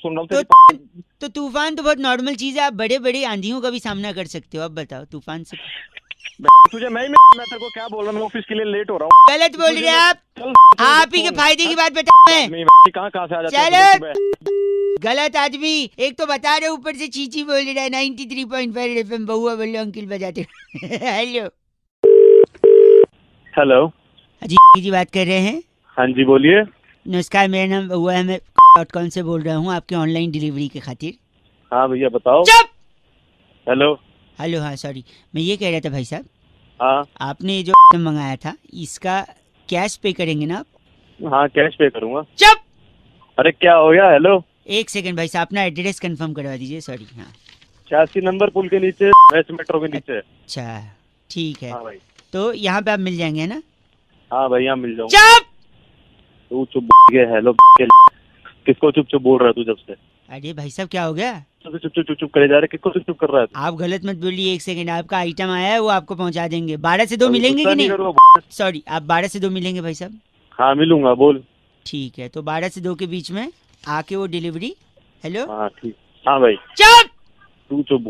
तो तूफान तो बहुत नॉर्मल चीज है, आप बड़े बड़े आंधियों का भी सामना कर सकते हो। अब बताओ तूफान से तुझे मैं तेरे को क्या बोल रहा हूँ, मैं ऑफिस के लिए लेट हो रहा हूँ। गलत बोल रहे हैं आप ही के फायदे की बात बता मैं कहाँ से आ जाता है? चलो गलत आदमी, एक तो बता रहे ऊपर से चीची बोल रहा है। 93.5 FM बउआ बोल अंकिल बजाते। हेलो हेलो जी बात कर रहे हैं? हाँ जी बोलिए। नमस्कार, मेरा नाम बउआ है, मैं .com से बोल रहा हूँ आपके ऑनलाइन डिलीवरी के खातिर। हाँ भैया बताओ। चुप। हेलो हाँ सॉरी, मैं ये कह रहा था भाई साहब, हाँ आपने जो मंगाया था इसका कैश पे करेंगे ना आप? हाँ कैश पे करूँगा। चुप। अरे क्या हो गया? हेलो एक सेकंड भाई साहब, अपना एड्रेस कंफर्म करवा दीजिए। सॉरी। हाँ 86 नंबर पुल के नीचे, वेस्ट मेट्रो के नीचे। अच्छा ठीक है। हाँ भाई। तो यहाँ पे आप मिल जाएंगे ना? हाँ भाई यहाँ मिल जाऊंगा। चुप। तू चुप हेलो किसको चुप चुप बोल रहा है तू जब से? अरे भाई साहब क्या हो गया? चुप करे जा रहे, किसको चुप चुप कर रहा है? आप गलत मत बोलिए। एक सेकंड, आपका आइटम आया है वो आपको पहुंचा देंगे। 12 से 2 मिलेंगे कि नहीं? सॉरी, आप 12 से 2 मिलेंगे भाई साहब? हाँ मिलूंगा, बोल। ठीक है, तो 12 से 2 के बीच में आके वो डिलीवरी। हेलो हाँ ठीक। हाँ भाई। चुप। तू चुप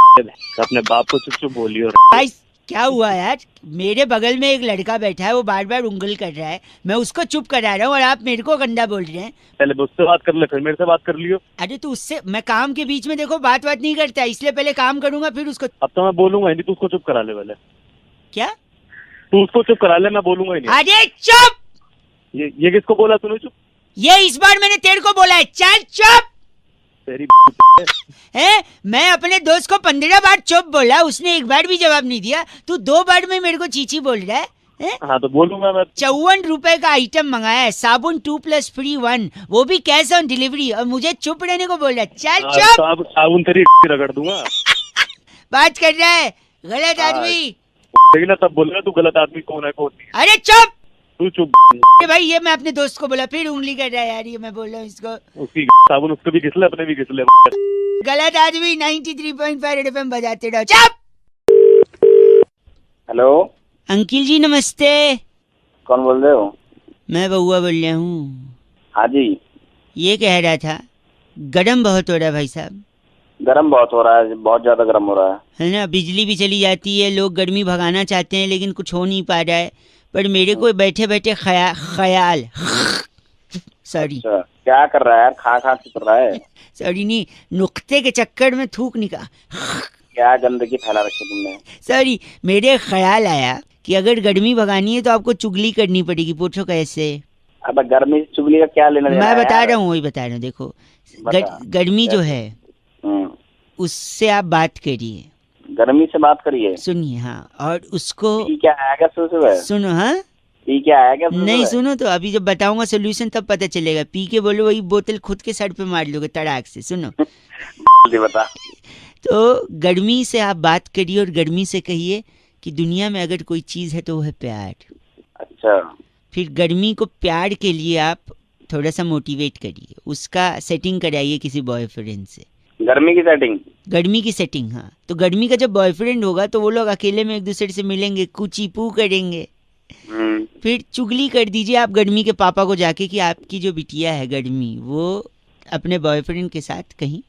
अपने बाप को चुप चुप बोलियो। भाई क्या हुआ यार? मेरे बगल में एक लड़का बैठा है, वो बार बार उंगल कर रहा है, मैं उसको चुप करा रहा हूँ और आप मेरे को गंदा बोल रहे हैं। पहले उससे बात कर ले, फिर मेरे से बात कर लियो। अरे तो उससे मैं काम के बीच में देखो बात नहीं करता, इसलिए पहले काम करूंगा फिर उसको। अब तो मैं बोलूंगा ही नहीं, तू उसको चुप करा ले पहले। क्या? तू उसको चुप करा ले, मैं बोलूंगा ही नहीं। अरे चुप। ये किसको बोला तूने चुप? ये इस बार मैंने तेरे को बोला है, चल चुप। तेरी है, मैं अपने दोस्त को 15 बार चुप बोला, उसने एक बार भी जवाब नहीं दिया, तू 2 बार में मेरे को चीची बोल रहा है? हाँ तो बोलूंगा मैं। 54 रुपए का आइटम मंगाया है, साबुन 2 + फ्री 1, वो भी कैश ऑन डिलीवरी, और मुझे चुप रहने को बोल रहा है। चल चुप। साबुन तेरी रगड़ दूंगा। बात कर रहा है गलत आदमी। लेकिन ना तब बोल रहा है तू गलत आदमी कौन है कौन नहीं। अरे चुप। तू चुप। भाई ये मैं अपने दोस्त को बोला, फिर उंगली कर रहा है यार, ये मैं बोल रहा हूँ इसको। उसकी साबुन उसको भी घिसले, अपने भी घिसले। गलत आदमी। 93.5 FM बजाते रहो। चुप। हेलो अंकिल जी नमस्ते। कौन बोल रहे हो? मैं बउआ बोल रहा हूँ। हाँ जी। ये कह रहा था गरम बहुत हो रहा है भाई साहब। गर्म बहुत हो रहा है, बहुत ज्यादा गर्म हो रहा है ना, बिजली भी चली जाती है, लोग गर्मी भगाना चाहते हैं लेकिन कुछ हो नहीं पा रहा है। पर मेरे को बैठे बैठे ख्याल सॉरी। अच्छा, क्या कर रहा है यार? खा कर रहा है? सॉरी नहीं, नुक्ते के चक्कर में थूक निकाल। क्या गंदगी फैला रखी तुमने? सॉरी, मेरे ख्याल आया कि अगर गर्मी भगानी है तो आपको चुगली करनी पड़ेगी। पूछो कैसे? अब गर्मी से चुगली का क्या लेना देना? मैं बता रहा हूँ, वही बता रहा हूँ। देखो गर्मी जो है उससे आप बात करिए, गर्मी से बात करिए, सुनिए। हाँ, और उसको क्या आएगा सुबह? सुनो। हाँ क्या आएगा? नहीं सुनो तो, अभी जब बताऊंगा सोल्यूशन तब पता चलेगा। पी के बोलो वही बोतल खुद के सर पे मार लोगे तड़ाक से। सुनो बता। तो गर्मी से आप बात करिए और गर्मी से कहिए कि दुनिया में अगर कोई चीज है तो वो है प्यार। अच्छा फिर गर्मी को प्यार के लिए आप थोड़ा सा मोटिवेट करिए, उसका सेटिंग कराइए किसी बॉयफ्रेंड से। गर्मी की सेटिंग? गर्मी की सेटिंग, हाँ। तो गर्मी का जब बॉयफ्रेंड होगा तो वो लोग अकेले में एक दूसरे से मिलेंगे, कुची पू करेंगे। फिर चुगली कर दीजिए आप गर्मी के पापा को जाके कि आपकी जो बिटिया है गर्मी, वो अपने बॉयफ्रेंड के साथ कहीं,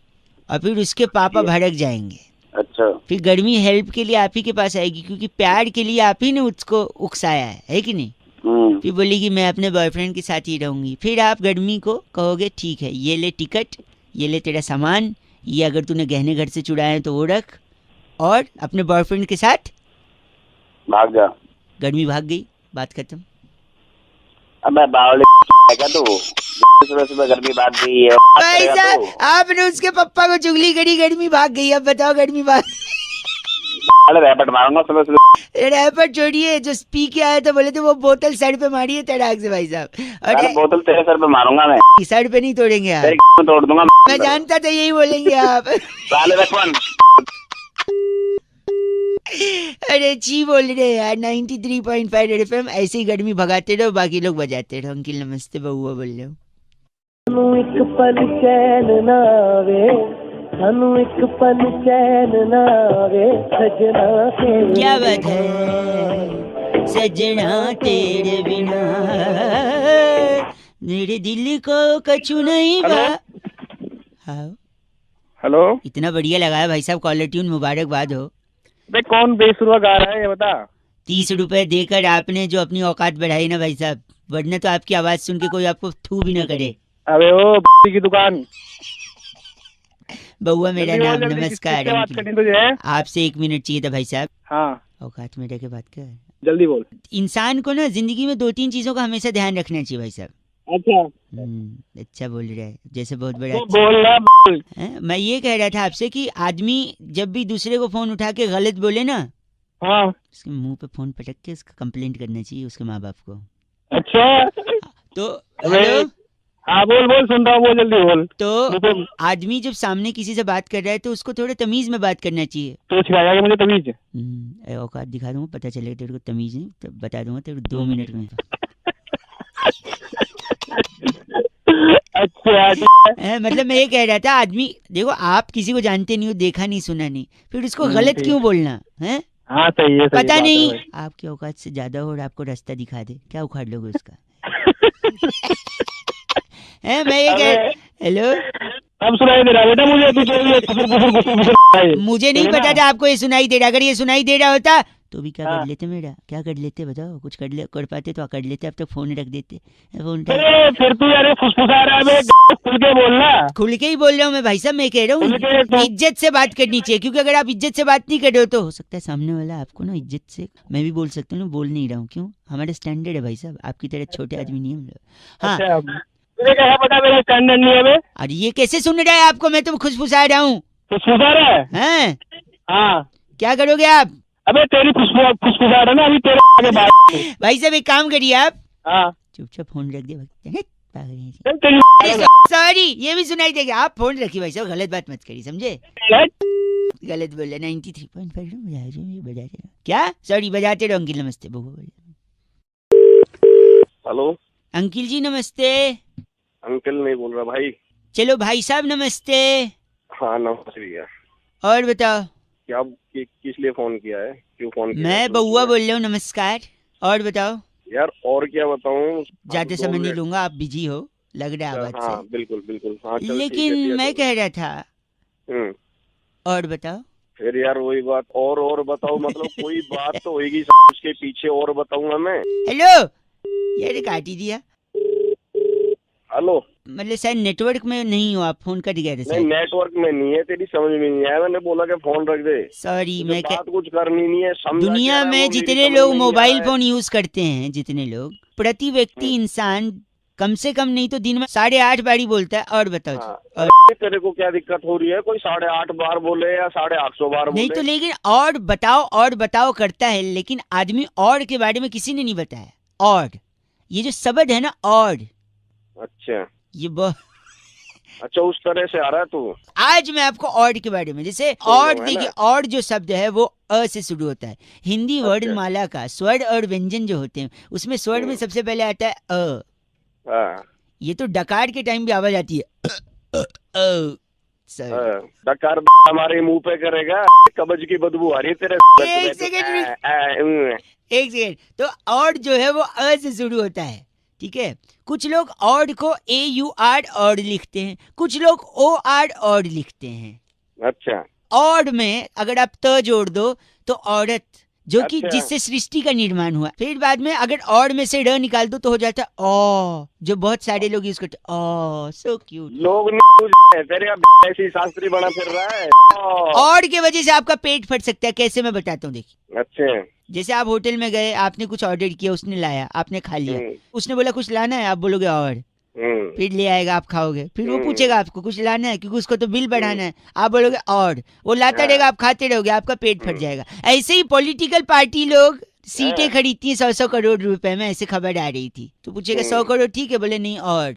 और फिर उसके पापा भड़क जाएंगे। अच्छा। फिर गर्मी हेल्प के लिए आप ही के पास आएगी, क्योंकि प्यार के लिए आप ही ने उसको उकसाया है कि नहीं? फिर बोलेगी मैं अपने बॉयफ्रेंड के साथ ही रहूंगी। फिर आप गर्मी को कहोगे ठीक है, ये ले टिकट, ये ले तेरा सामान, ये अगर तूने गहने घर से चुराए हैं तो वो रख, और अपने बॉयफ्रेंड के साथ भाग जा। गर्मी भाग गई, बात खत्म। अबे बावले क्या तू? सुबह सुबह गर्मी भाग गई है। भाई साहब, आपने उसके पप्पा को चुगली करी, गर्मी भाग गई। अब बताओ गर्मी भाग? अरे रैपट मारूंगा सुबह सुबह। रैपट छोड़िए, जो पी के आए थे बोले थे वो बोतल सर पे मारी है तड़ाक से भाई साहब। अरे बोतल तेरे सर पे मारूंगा मैं। सर पे नहीं तोड़ेंगे आप, तेरी तोड़ दूंगा मैं जानता था यही बोलेंगे आप। साले रखवन। अरे जी बोल रहे हैं यार। 93.5 रेड एफएम, ऐसे ही गर्मी भगाते रहो, बाकी लोग बजाते रहो। अंकिल नमस्ते, बउआ बोल रहे हो। एक पल चैन ना आवे, सानू एक पल चैन ना आवे, सजना तेरे। क्या बात है, सजना तेरे बिना मेरे दिल को कछु नहीं बा। हाँ हेलो, इतना बढ़िया लगा है भाई साहब, कॉलर ट्यून, मुबारकबाद हो। बे कौन बेसुरा गा रहा है ये बता। 30 रुपए देकर आपने जो अपनी औकात बढ़ाई ना भाई साहब, वरना तो आपकी आवाज सुन के कोई आपको थू भी ना करे। अबे ओ की दुकान। बउआ मेरा नाम, जल्दी, नमस्कार। बात करनी तुझे? आपसे 1 मिनट चाहिए था भाई साहब। हाँ औकात में रह के बात कर। जल्दी बोल। इंसान को ना जिंदगी में 2-3 चीजों का हमेशा ध्यान रखना चाहिए भाई साहब। अच्छा अच्छा बोल रहा है, जैसे बहुत बड़ा। तो बोल रहा बोल। मैं ये कह रहा था आपसे कि आदमी जब भी दूसरे को फोन उठा के गलत बोले ना, हाँ उसके मुंह पे फोन पटक के उसका कंप्लेंट करना चाहिए उसके माँ बाप को। अच्छा तो हेलो, हाँ बोल बोल, सुन रहा हूँ, बोल जल्दी बोल। तो आदमी जब सामने किसी से बात कर रहा है तो उसको थोड़ा तमीज में बात करना चाहिए। तो सिखाया मुझे तमीज? औकात दिखा दूंगा, पता चलेगा तेरे को तमीज नहीं, तो बता दूंगा तेरे को 2 मिनट में। अच्छा मतलब मैं ये कह रहा था, आदमी देखो, आप किसी को जानते नहीं हो, देखा नहीं सुना नहीं, फिर उसको गलत क्यों बोलना है? हाँ सही है, पता नहीं आपकी औकात से ज्यादा हो और आपको रास्ता दिखा दे, क्या उखाड़ लोगे उसका? मैं ये कह, हेलो, अब सुनाई दे रहा बेटा मुझे? मुझे नहीं पता था आपको ये सुनाई दे रहा। अगर ये सुनाई दे रहा होता तो भी क्या कर लेते मेरा, क्या कर लेते बताओ? कुछ कर पाते तो कर लेते, अब तक फोन रख देते। फोन फिर तू यार फुसफुसा रहा है, खुल के बोलना। खुल के ही बोल रहा हूँ मैं भाई साहब, मैं कह रहा हूँ इज्जत से बात करनी चाहिए, क्योंकि अगर आप इज्जत से बात नहीं कर रहे हो तो हो सकता है सामने वाला आपको ना इज्जत से, मैं भी बोल सकता हूँ, बोल नहीं रहा हूँ, क्यों? हमारा स्टैंडर्ड है भाई साहब, आपकी तरह छोटे आदमी नहीं हम लोग। हाँ तुझे क्या पता मेरा स्टैंडर्ड नहीं है बे? अरे ये कैसे सुन रहा है आपको? मैं तो खुशफुसा रहा हूँ। फुसफुसा रहा है? हाँ क्या करोगे आप? अबे तेरी फुसफुसा रहा ना अभी तेरे आगे बात। भाई साहब एक काम करिए आप, हाँ चुपचाप फोन रख दे। तेरी सॉरी, ये भी सुनाई देगा। आप फोन रखिए भाई साहब, गलत बात मत करिए, समझे? गलत बोले। 93.5 बजा रहे क्या? सॉरी, बजाते रहो। अंकिल नमस्ते, हेलो अंकिल जी नमस्ते। अंकल नहीं बोल रहा भाई। चलो भाई साहब नमस्ते। हाँ नमस्ते भैया। और बताओ क्या किस लिए फोन किया है? क्यों फोन किया? मैं बउआ बोल रहा हूँ, नमस्कार। और बताओ यार, और क्या बताऊँ? ज्यादा समय नहीं लूंगा, आप बिजी हो लग रहा है आवाज हाँ से। बिल्कुल बिल्कुल। हाँ लेकिन मैं कह रहा था, और बताओ। फिर यार वही बात, और बताओ, मतलब कोई बात तो होगी उसके पीछे, और बताऊंगा मैं। हेलो, यार काट ही दिया। हेलो, मतलब शायद नेटवर्क में नहीं हो आप, फोन कट गया था। नहीं नेटवर्क में नहीं है, तेरी समझ में नहीं आया, मैंने बोला कि फोन रख दे। सॉरी, मैं बात कुछ करनी नहीं है। दुनिया में जितने लोग मोबाइल फोन यूज करते हैं, जितने लोग, प्रति व्यक्ति इंसान कम से कम नहीं तो दिन में 8.5 बारी बोलता है। और बताओ और तेरे को क्या दिक्कत हो रही है? कोई 8.5 बार बोले या 850 बार बोले? नहीं तो, लेकिन और बताओ करता है, लेकिन आदमी और के बारे में किसी ने नहीं बताया। और ये जो शब्द है ना, और अच्छा, ये अच्छा उस तरह से आ रहा है तू। आज मैं आपको ऑड के बारे में, जैसे ऑड देखिए, ऑड जो शब्द है वो अ से शुरू होता है। हिंदी वर्णमाला का स्वर और व्यंजन जो होते हैं उसमें स्वर में सबसे पहले आता है अ। हाँ, ये तो डकार के टाइम भी आवाज आती है सर। डकार हमारे मुंह पे करेगा, कब्ज की बदबू आ रही है तेरे। एक सेकंड, एक सेकंड। तो ऑड जो है वो अ से शुरू होता है, ठीक है। कुछ लोग ऑड को AUR ऑड लिखते हैं, कुछ लोग OR ऑड लिखते हैं। अच्छा, ऑड में अगर आप त जोड़ दो तो औरत, जो कि अच्छा। जिससे सृष्टि का निर्माण हुआ। फिर बाद में अगर ऑड में से र निकाल दो तो हो जाता है ओ, जो बहुत सारे लोग यूज करते हैं। ओ सो क्यूट। लोग तेरे अब ऐसी शास्त्री बना फिर रहा है। ऑड के वजह से आपका पेट फट सकता है। कैसे, मैं बताता हूँ, देखिए। अच्छा, जैसे आप होटल में गए, आपने कुछ ऑर्डर किया, उसने लाया, आपने खा लिया, उसने बोला कुछ लाना है, आप बोलोगे और, फिर ले आएगा, आप खाओगे, फिर वो पूछेगा आपको कुछ लाना है क्योंकि उसको तो बिल बढ़ाना है, आप बोलोगे और, वो लाता रहेगा, आप खाते रहोगे, आपका पेट फट जाएगा। ऐसे ही पॉलिटिकल पार्टी लोग सीटें खरीदती हैं 100-100 करोड़ रुपए में, ऐसे खबर आ रही थी। तो पूछेगा 100 करोड़, ठीक है, बोले नहीं और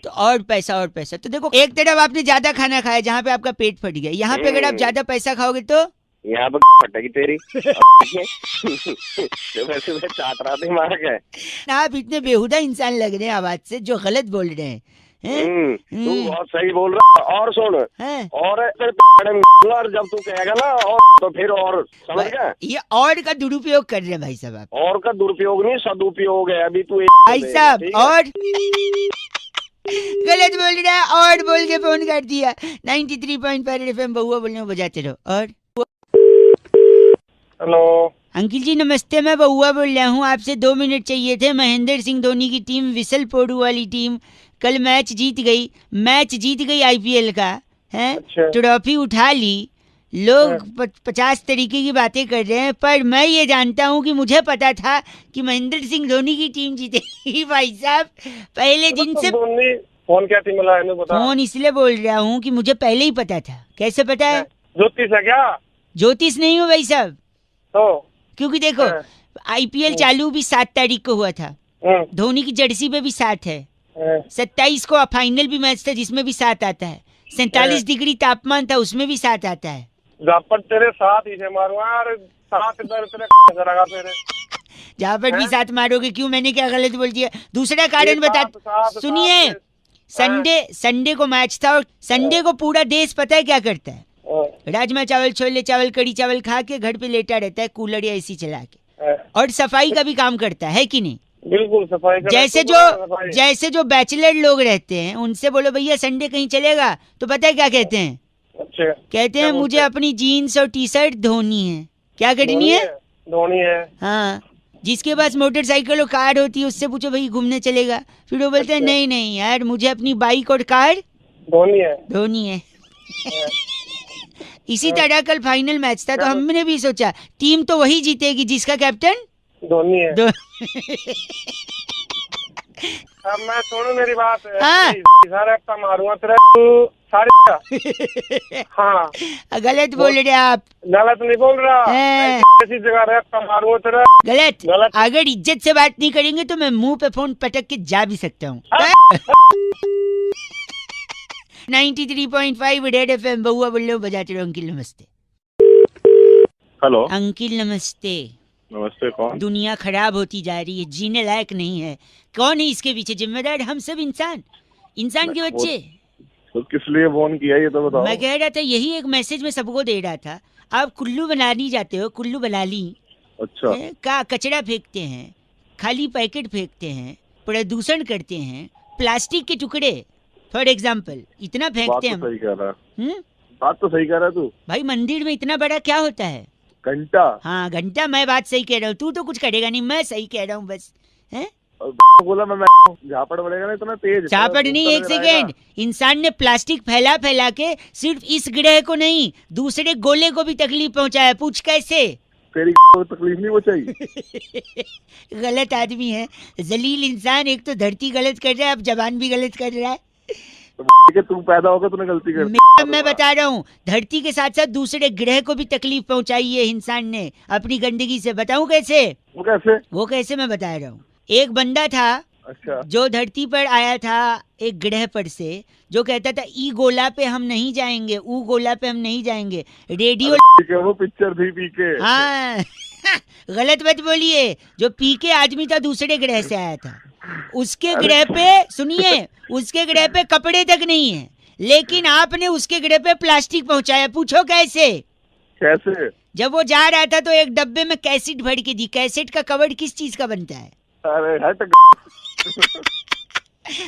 तो और पैसा। तो देखो, एक तरफ आपने ज्यादा खाना खाया जहाँ पे आपका पेट फट गया, यहाँ पे अगर आप ज्यादा पैसा खाओगे तो यहाँ पे फटेगी तेरी। वैसे मैं चाट रहा थी मार के। आप इतने बेहुदा इंसान लग रहे हैं आवाज से, जो गलत बोल रहे हैं। तू बहुत सही बोल रहा है। और सुन, हैं? और जब तू कहेगा ना और, तो फिर और, समझ गया? ये और का दुरुपयोग कर रहे हैं भाई साहब आप। और का दुरुपयोग नहीं, सदुपयोग है। अभी तू भाई साहब और गलत बोल रहा है, और बोल के फोन कर दिया। 93.5 FM बहुआ बोलने में बजाते रहो। और हेलो अंकिल जी नमस्ते, मैं बहुआ बोल रहा हूँ, आपसे 2 मिनट चाहिए थे। महेंद्र सिंह धोनी की टीम, विसल पोडू वाली टीम, कल मैच जीत गई IPL का है। अच्छा। ट्रॉफी उठा ली। लोग 50 तरीके की बातें कर रहे हैं, पर मैं ये जानता हूँ कि मुझे पता था कि महेंद्र सिंह धोनी की टीम जीतेगी। भाई साहब पहले दिन से फोन क्या थी, मिला है बता। फोन इसलिए बोल रहा हूँ कि मुझे पहले ही पता था। कैसे पता है? ज्योतिष है क्या? ज्योतिष नहीं हो भाई साहब, तो क्योंकि देखो IPL चालू भी 7 तारीख को हुआ था, धोनी की जर्सी पे भी 7 है, 27 को फाइनल भी मैच था जिसमें भी 7 आता है, 47 डिग्री तापमान था उसमें भी 7 आता है। तेरे साथ ही से मारूंगा यार, 7 इधर तेरे जहाँ पर भी 7 मारोगे। क्यों, मैंने क्या गलत बोल दिया? दूसरा कारण बता, सुनिए। संडे को मैच था, और संडे को पूरा देश पता है क्या करता है? राजमा चावल, छोले चावल, कड़ी चावल खा के घर पे लेटा रहता है, कूलर या AC चला के, और सफाई का भी काम करता है कि नहीं? बिल्कुल सफाई का। जैसे जो बैचलर लोग रहते हैं उनसे बोलो भैया संडे कहीं चलेगा, तो पता है क्या कहते हैं? अच्छा, कहते हैं मुझे अपनी जीन्स और टी-शर्ट धोनी है। क्या करनी है? धोनी है। हाँ, जिसके पास मोटरसाइकिल और कार होती है उससे पूछो भाई घूमने चलेगा, फिर वो बोलते हैं नहीं यार मुझे अपनी बाइक और कार धोनी है। इसी तरह कल फाइनल मैच था, तो हमने भी सोचा टीम तो वही जीतेगी जिसका कैप्टन धोनी है। अब मैं सुनो मेरी बात। हाँ। सारे हफ्ता मारूंगा तेरा सारे। हाँ, गलत बोल रहे आप। गलत नहीं बोल रहा, ऐसी जगह हफ्ता मारूंगा तेरा। गलत। अगर इज्जत से बात नहीं करेंगे तो मैं मुंह पे फोन पटक के जा भी सकता हूँ। 93.5 रेड FM बहुआ बोल रहे हो, बजाते रहो। अंकिल नमस्ते। हेलो अंकिल नमस्ते। नमस्ते, कौन? दुनिया खराब होती जा रही है, जीने लायक नहीं है। कौन है इसके पीछे जिम्मेदार? हम सब इंसान के बच्चे। तो किस लिए फोन किया ये तो बताओ। मैं कह रहा था, यही एक मैसेज मैं सबको दे रहा था। आप कुल्लू बनानी जाते हो, कुल्लू बनाली। अच्छा। का कचरा फेंकते हैं, खाली पैकेट फेंकते हैं, प्रदूषण करते हैं, प्लास्टिक के टुकड़े फॉर एग्जाम्पल इतना फेंकते हैं। बात तो सही कह रहा है। बात तो सही कह रहा है तू। भाई मंदिर में इतना बड़ा क्या होता है? घंटा। हाँ घंटा। मैं बात सही कह रहा हूँ, तू तो कुछ करेगा नहीं, मैं सही कह रहा हूँ बस। है बोला मैं झापड़ बोलेगा ना इतना तेज। झापड़ नहीं, एक सेकेंड। इंसान ने प्लास्टिक फैला फैला के सिर्फ इस ग्रह को नहीं दूसरे गोले को भी तकलीफ पहुंचाया। पूछ कैसे? तेरी तकलीफ नहीं पहुंचाई। गलत आदमी है, जलील इंसान। एक तो धरती गलत कर रहा है, अब जबान भी गलत कर रहा है। तो तू पैदा होगा तूने गलती कर। मैं बता रहा हूँ, धरती के साथ साथ दूसरे ग्रह को भी तकलीफ पहुंचाई है इंसान ने अपनी गंदगी से। बताऊं कैसे? वो कैसे? वो कैसे मैं बता रहा हूँ। एक बंदा था, अच्छा जो धरती पर आया था एक ग्रह पर से, जो कहता था ई गोला पे हम नहीं जाएंगे, ऊ गोला पे हम नहीं जाएंगे, रेडियो। ठीक है, वो पिक्चर थी पीके। हाँ गलत मत बोलिए, जो पी के आदमी था दूसरे ग्रह से आया था। उसके ग्रह पे, सुनिए, उसके ग्रह पे कपड़े तक नहीं है, लेकिन आपने उसके ग्रह पे प्लास्टिक पहुंचाया। पूछो कैसे? कैसे? जब वो जा रहा था तो एक डब्बे में कैसेट भर के दी। कैसेट का कवर किस चीज का बनता है? अरे हट।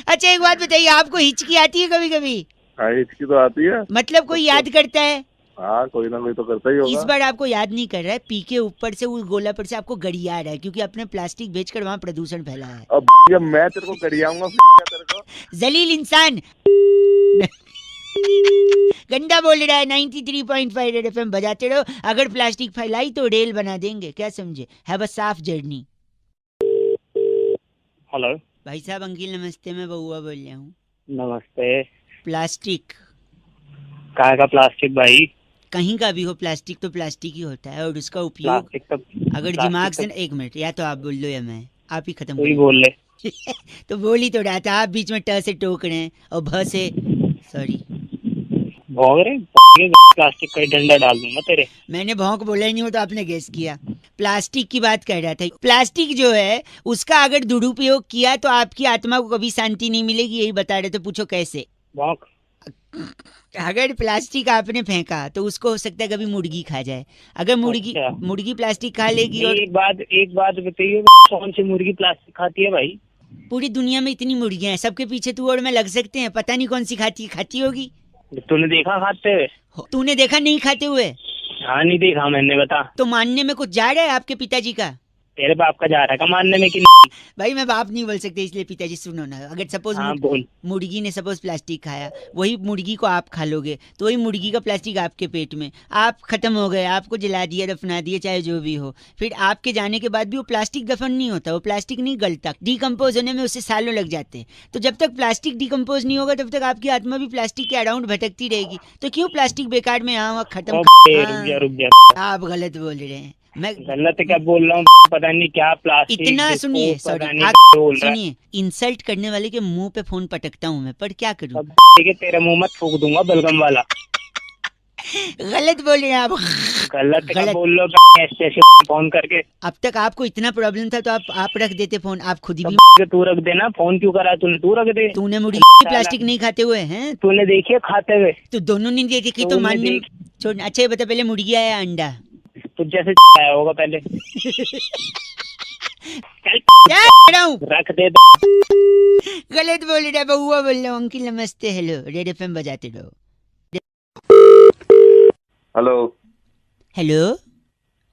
अच्छा एक बात बताइए, आपको हिचकी आती है कभी कभी? हाँ हिचकी तो आती है। मतलब कोई याद करता है? हाँ कोई ना कोई तो करता ही होगा। इस बार आपको याद नहीं कर रहा है, पी के ऊपर से उस गोला पर से आपको गड़िया रहा है, क्योंकि आपने प्लास्टिक बेचकर वहाँ प्रदूषण फैलाया है। अब जब मैं तेरे को गरियाऊंगा तेरे को। जलील इंसान गंदा बोल रहा है। 93.5 रेड एफएम बजाते रहो। अगर प्लास्टिक फैलाई तो रेल बना देंगे, क्या समझे? हैव अ साफ जर्नी। हेलो भाई साहब अंकिल नमस्ते, मैं बउआ बोल रहा हूँ। नमस्ते। प्लास्टिक काय का प्लास्टिक भाई? कहीं का भी हो, प्लास्टिक तो प्लास्टिक ही होता है, और उसका उपयोग अगर दिमाग से, एक मिनट, या तो आप बोल लो या मैं, आप ही खत्म कोई बोल ले। तो बोल ही तो रहा था, आप बीच में ट से टोक रहे हैं और भ से, सॉरी भौंक रहे? प्लास्टिक का डंडा डाल दूंगा तेरे। मैंने भौंक बोला ही नहीं हो तो आपने गेस किया। प्लास्टिक की बात कर रहा था। प्लास्टिक जो है उसका अगर दुरुपयोग किया तो आपकी आत्मा को कभी शांति नहीं मिलेगी, यही बता रहे थे। पूछो कैसे? भौंक। अगर प्लास्टिक आपने फेंका तो उसको हो सकता है कभी मुर्गी खा जाए। अगर अच्छा। मुर्गी प्लास्टिक खा लेगी। और एक बात बताइए, कौन सी मुर्गी प्लास्टिक खाती है भाई? पूरी दुनिया में इतनी मुर्गियां हैं, सबके पीछे तू और मैं लग सकते हैं, पता नहीं कौन सी खाती होगी। तूने देखा खाते हुए? तूने देखा नहीं खाते हुए? हाँ नहीं देखा मैंने, बता। तो मानने में कुछ जा रहा है आपके पिताजी का? तेरे बाप का जा रहा है मानने में कि? भाई मैं बाप नहीं बोल सकते, इसलिए पिताजी सुनो ना। अगर सपोज बोल। मुर्गी ने सपोज प्लास्टिक खाया, वही मुर्गी को आप खा लोगे तो वही मुर्गी का प्लास्टिक आपके पेट में, आप खत्म हो गए, आपको जला दिया, दफना दिया, चाहे जो भी हो। फिर आपके जाने के बाद भी वो प्लास्टिक दफन नहीं होता, वो प्लास्टिक नहीं गलता, डिकम्पोज होने में उससे सालों लग जाते हैं। तो जब तक प्लास्टिक डिकम्पोज नहीं होगा तब तक आपकी आत्मा भी प्लास्टिक के अराउंड भटकती रहेगी। तो क्यों प्लास्टिक बेकार में यहाँ खत्म? रुक जा। आप गलत बोल रहे हैं। मैं गलत क्या बोल रहा हूँ? पता नहीं क्या प्लास्टिक। इतना सुनिए, सॉरी बोल रहा है। सुनिए, इंसल्ट करने वाले के मुंह पे फोन पटकता हूँ मैं, पर क्या करूँ? तेरे मुंह मत फूक दूंगा बलगम वाला। गलत बोल रहे हैं आप। गलत बोल लो ऐसे फोन करके। अब तक आपको इतना प्रॉब्लम था तो आप रख देते फोन, आप खुद ही भी। तू रख देना फोन, क्यों करा तूने? तू रख दे। तूने मुर्गी प्लास्टिक नहीं खाते हुए हैं? तूने देखी है खाते हुए? तो दोनों ने देखी तो मानने छोड़। अच्छा ये बता, पहले मुर्गी आया अंडा? तुझ जैसे आया होगा पहले। क्या रख दे। गलत बोल रहा है, बउआ बोल रहा हूँ। अंकिल नमस्ते, हेलो, रेड एफएम बजाते रहो। हेलो। हेलो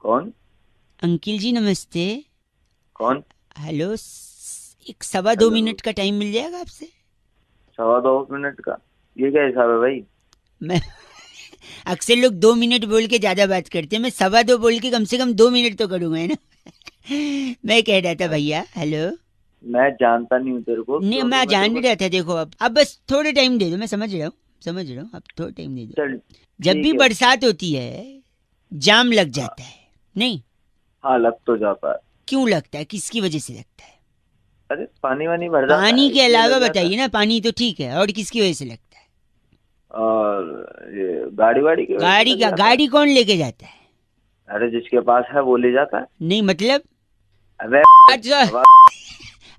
कौन? अंकिल जी नमस्ते। कौन? हेलो, एक 2.25 मिनट का टाइम मिल जाएगा आपसे? 2.25 मिनट का? ये क्या हिसाब है भाई? मैं अक्सर लोग 2 मिनट बोल के ज्यादा बात करते हैं, मैं 2.25 बोल के कम से कम 2 मिनट तो करूंगा, है ना? मैं कह रहा था भैया, हेलो। मैं जानता नहीं हूँ तेरे को। नहीं मैं जान रहा था। देखो अब बस थोड़ा टाइम दे दो, मैं समझ रहा हूँ, अब थोड़ा टाइम दे दो। चल जब भी बरसात होती है जाम लग जाता है, नहीं? हाँ लग तो जाता है। क्यों लगता है, किसकी वजह से लगता है? अरे पानी वानी भर जाता है। पानी के अलावा बताइए ना, पानी तो ठीक है, और किसकी वजह से लगता है? और ये गाड़ी वाड़ी की गाड़ी कौन लेके जाता है? अरे जिसके पास है वो ले जाता है। नहीं मतलब? अरे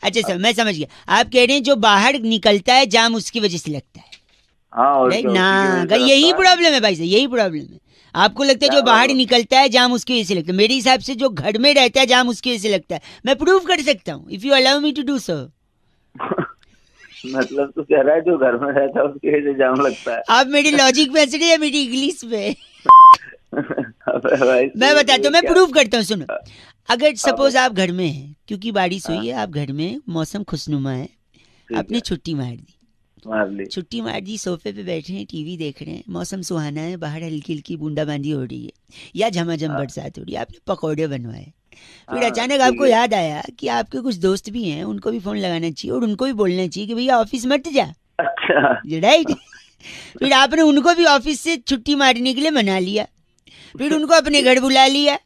अच्छा सर मैं समझ गया, आप कह रहे हैं जो बाहर निकलता है जाम उसकी वजह से लगता है। हाँ और ना, यही प्रॉब्लम है भाई साहब, यही प्रॉब्लम है। आपको लगता है जो बाहर निकलता है जाम उसकी वजह से लगता है, मेरे हिसाब से जो घर में रहता है जाम उसकी वजह से लगता है। मैं प्रूव कर सकता हूँ, if you allow me to do so. मतलब तू कह रहा है जो घर में रहता है उसकी वजह से जाम लगता है? आप मेरी लॉजिक पे हंस रहे हैं, मेरी इंग्लिश पे। भाई मैं बताता हूँ, मैं प्रूव करता हूँ, सुनो। अगर सपोज आप घर में हैं, क्योंकि बारिश हुई है, आप घर में, मौसम खुशनुमा है, आपने छुट्टी मार दी, सोफे पे बैठे हैं, टीवी देख रहे हैं, मौसम सुहाना है, बाहर हल्की हल्की बूंदाबांदी हो रही है या झमाझम बरसात हो रही है, आपने पकौड़े बनवाए। फिर अचानक आपको याद आया कि आपके कुछ दोस्त भी हैं, उनको भी फोन लगाना चाहिए और उनको भी बोलना चाहिए कि भैया ऑफिस मत जा। अच्छा राइट। फिर आपने उनको भी ऑफिस से छुट्टी मारने के लिए मना लिया, फिर उनको अपने घर बुला लिया,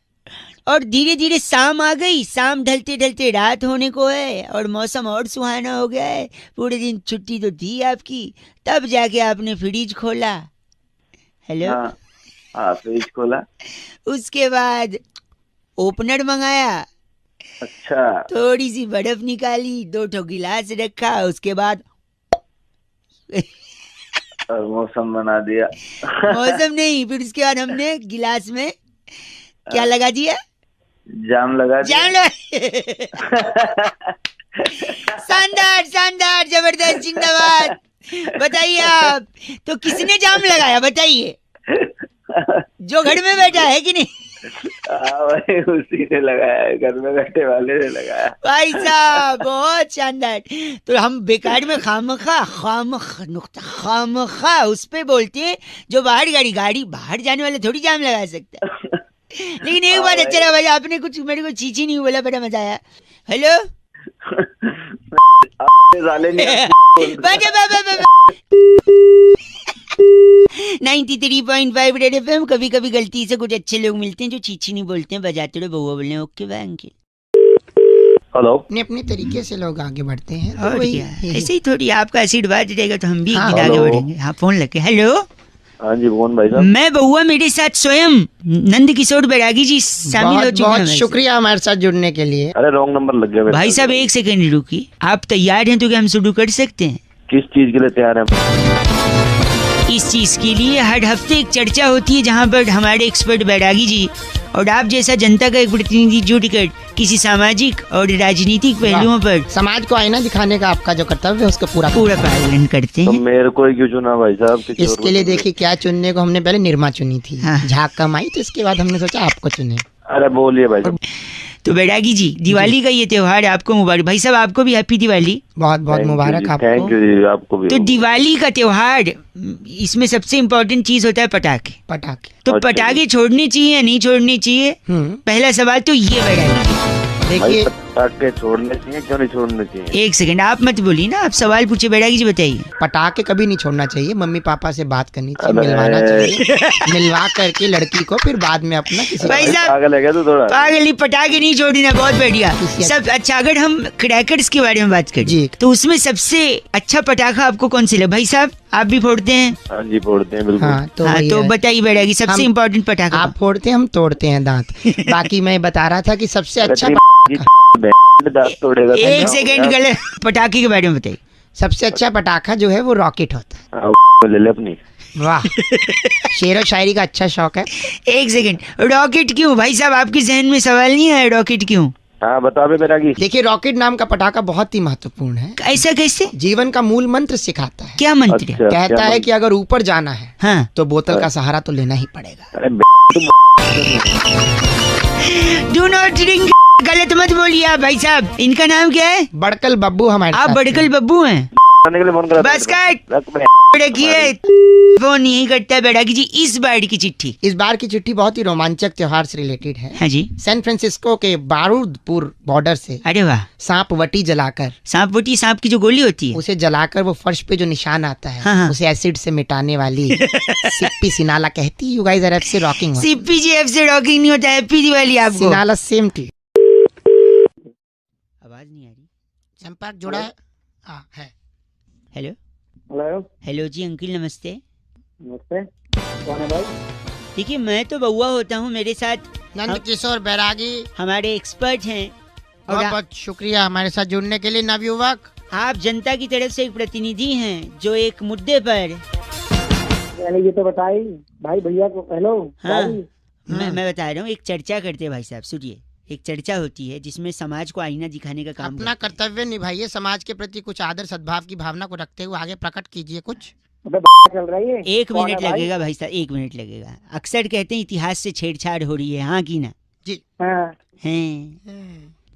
और धीरे धीरे शाम आ गई, शाम ढलते ढलते रात होने को है और मौसम और सुहाना हो गया है। पूरे दिन छुट्टी तो थी आपकी, तब जाके आपने फ्रिज खोला। हेलो। हाँ फ्रिज खोला। उसके बाद ओपनर मंगाया। अच्छा। थोड़ी सी बर्फ निकाली, 2 ठो गिलास रखा, उसके बाद और मौसम बना दिया। मौसम नहीं, फिर उसके बाद हमने गिलास में क्या लगा दिया? जाम लगा दिया। जाम लगा। शानदार शानदार, जबरदस्त, जिंदाबाद। बताइए आप, तो किसने जाम लगाया बताइए? जो घर में बैठा है कि नहीं? भाई उसी ने लगाया है, घर में बैठे वाले ने लगाया। भाई साहब बहुत शानदार। तो हम बेकार में खामखा उस पे बोलते हैं जो गाड़ी बाहर जाने वाले थोड़ी जाम लगा सकता है। लेकिन एक बात अच्छा रहा भाई, आपने कुछ मेरे को चीची नहीं बोला, बड़ा मजा आया। हेलो। 93.5 red FM. कभी कभी गलती से कुछ अच्छे लोग मिलते हैं जो चीची नहीं बोलते हैं, बजाते रहो बउआ बोलने। Okay bye uncle. हेलो। अपने अपने तरीके से लोग आगे बढ़ते हैं, तो और वही क्या, ऐसे ही थोड़ी आपका आशीर्वाद रहेगा तो हम भी एक हाँ, दिन आगे हेलो। बढ़ेंगे। हाँ फोन लगे। हेलो। हाँ जी कौन भाई साहब? मैं बउआ, मेरे साथ स्वयं नंद किशोर बैरागी जी शामिल हो बहुत चुके हैं। बहुत शुक्रिया हमारे साथ जुड़ने के लिए। अरे रॉन्ग नंबर लग गया। भाई साहब एक सेकंड रुकिए, आप तैयार हैं तो क्या हम शुरू कर सकते हैं? किस चीज के लिए तैयार है? इस चीज के लिए हर हफ्ते एक चर्चा होती है जहां पर हमारे एक्सपर्ट बैरागी जी और आप जैसा जनता का एक प्रतिनिधि जुटकर किसी सामाजिक और राजनीतिक पहलुओं पर समाज को आईना दिखाने का आपका जो कर्तव्य है उसका पूरा पालन करते तो हैं। मेरे को ही क्यों चुना भाई साहब? किसी और को इसके लिए चुना? देखिए क्या चुनने को, हमने पहले निर्मा चुनी थी, हाँ। झाग कमाई, तो इसके बाद हमने सोचा आपको चुने। अरे बोलिए भाई साहब। तो बैरागी जी, दिवाली का ये त्योहार आपको मुबारक। भाई साहब आपको भी हैप्पी दिवाली। बहुत बहुत मुबारक थैंक आपको। यू जी, आपको भी। तो दिवाली का त्योहार, इसमें सबसे इम्पोर्टेंट चीज होता है पटाखे। पटाखे। तो अच्छा पटाखे छोड़ने चाहिए या नहीं छोड़ने चाहिए? पहला सवाल तो ये बैरागी। देखिए पटाखे छोड़ने चाहिए, क्यों नहीं छोड़ने चाहिए? एक सेकंड, आप मत बोलिए ना, आप सवाल पूछे बैरागी जी, बताइए। पटाखे कभी नहीं छोड़ना चाहिए, मम्मी पापा से बात करनी चाहिए, अबे। मिलवाना चाहिए, मिलवा करके लड़की को फिर बाद में अपना किसी भाई साहब पागल है क्या तू थोड़ा? पागली, पटाखे नहीं छोड़ना, बहुत बढ़िया। सब अच्छा। अगर हम क्रैकर्स के बारे में बात करें जी। तो उसमें सबसे अच्छा पटाखा आपको कौन सा लगा? भाई साहब आप भी फोड़ते हैं? हाँ जी फोड़ते हैं बिल्कुल। हाँ तो हाँ वही तो है। बताइए बैरागी, सबसे हम- इम्पोर्टेंट पटाखा। आप फोड़ते हैं, हम तोड़ते हैं दांत। बाकी मैं बता रहा था कि सबसे अच्छा दांत तोड़ेगा तो एक क्या सेकंड, होगा? गलत। पटाखे के बारे में बताइए। सबसे अच्छा पटाखा जो है वो रॉकेट होता है। हाँ, ले ले अपनी। वाह, शेर और शायरी का अच्छा शौक है। एक सेकंड, रॉकेट क्यों भाई साहब? आपके जहन में सवाल नहीं आया रॉकेट क्यों? हाँ बता बे बैरागी। देखिए रॉकेट नाम का पटाखा बहुत ही महत्वपूर्ण है, ऐसा कैसे? जीवन का मूल मंत्र सिखाता है। क्या मंत्र है? अच्छा, कहता क्या है मंत्र? कि अगर ऊपर जाना है हाँ। तो बोतल का सहारा तो लेना ही पड़ेगा। अरे डू नॉट ड्रिंक। गलत मत बोलिए आप भाई साहब। इनका नाम क्या है? बड़कल बब्बू हमारे आप साथ बड़कल हैं। बब्बू हैं? के लिए फोन करा था। बस काट। रख बे। रखिए फोन यही करता है बैरागी जी। इस बार की चिट्ठी। इस बार की चिट्ठी बहुत ही रोमांचक त्योहार से रिलेटेड है। हाँ जी। सैन फ्रांसिस्को के बारूदपुर बॉर्डर से अरे वाह। सांप वटी जलाकर, सांप वोटी, सांप की जो गोली होती है। उसे जलाकर वो फर्श पे जो निशान आता है, हाँ, हाँ। उसे एसिड से मिटाने वाली सिप्पी सिनाला कहती, यू गाइस आर एफ से रॉकिंग। सीपीजीएफ से रॉकिंग नहीं होता है। हैप्पी दिवाली आपको। सिनाला सेम टू। आवाज नहीं आ रही। संपर्क जुड़ा है। हाँ है। हेलो। हेलो हेलो जी अंकिल नमस्ते। नमस्ते, कौन है भाई? देखिए मैं तो बउआ होता हूँ, मेरे साथ नंद किशोर बैरागी, हमारे एक्सपर्ट हैं और बहुत बहुत शुक्रिया हमारे साथ जुड़ने के लिए नवयुवक। आप जनता की तरफ से एक प्रतिनिधि हैं जो एक मुद्दे पर। ये तो बताई भाई भैया को। हेलो हाँ मैं बता रहा हूँ, एक चर्चा करते हैं भाई साहब, सुनिए। एक चर्चा होती है जिसमें समाज को आईना दिखाने का काम अपना करते हैं। कर्तव्य निभाइए, समाज के प्रति कुछ आदर सद्भाव की भावना को रखते हुए आगे प्रकट कीजिए कुछ। चल रही है। एक मिनट लगेगा भाई साहब, एक मिनट लगेगा। अक्सर कहते हैं इतिहास से छेड़छाड़ हो रही है, हाँ की ना? जी। हाँ। हैं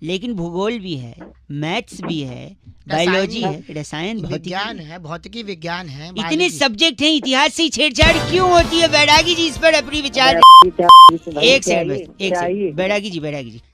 लेकिन भूगोल भी है, मैथ्स भी है, बायोलॉजी है, रसायन, विज्ञान है, भौतिकी विज्ञान है, इतने biology। सब्जेक्ट हैं, इतिहास से छेड़छाड़ क्यों होती है? बैरागी जी इस पर अपनी विचार। एक सेकंड बस, एक सेकंड। बैरागी जी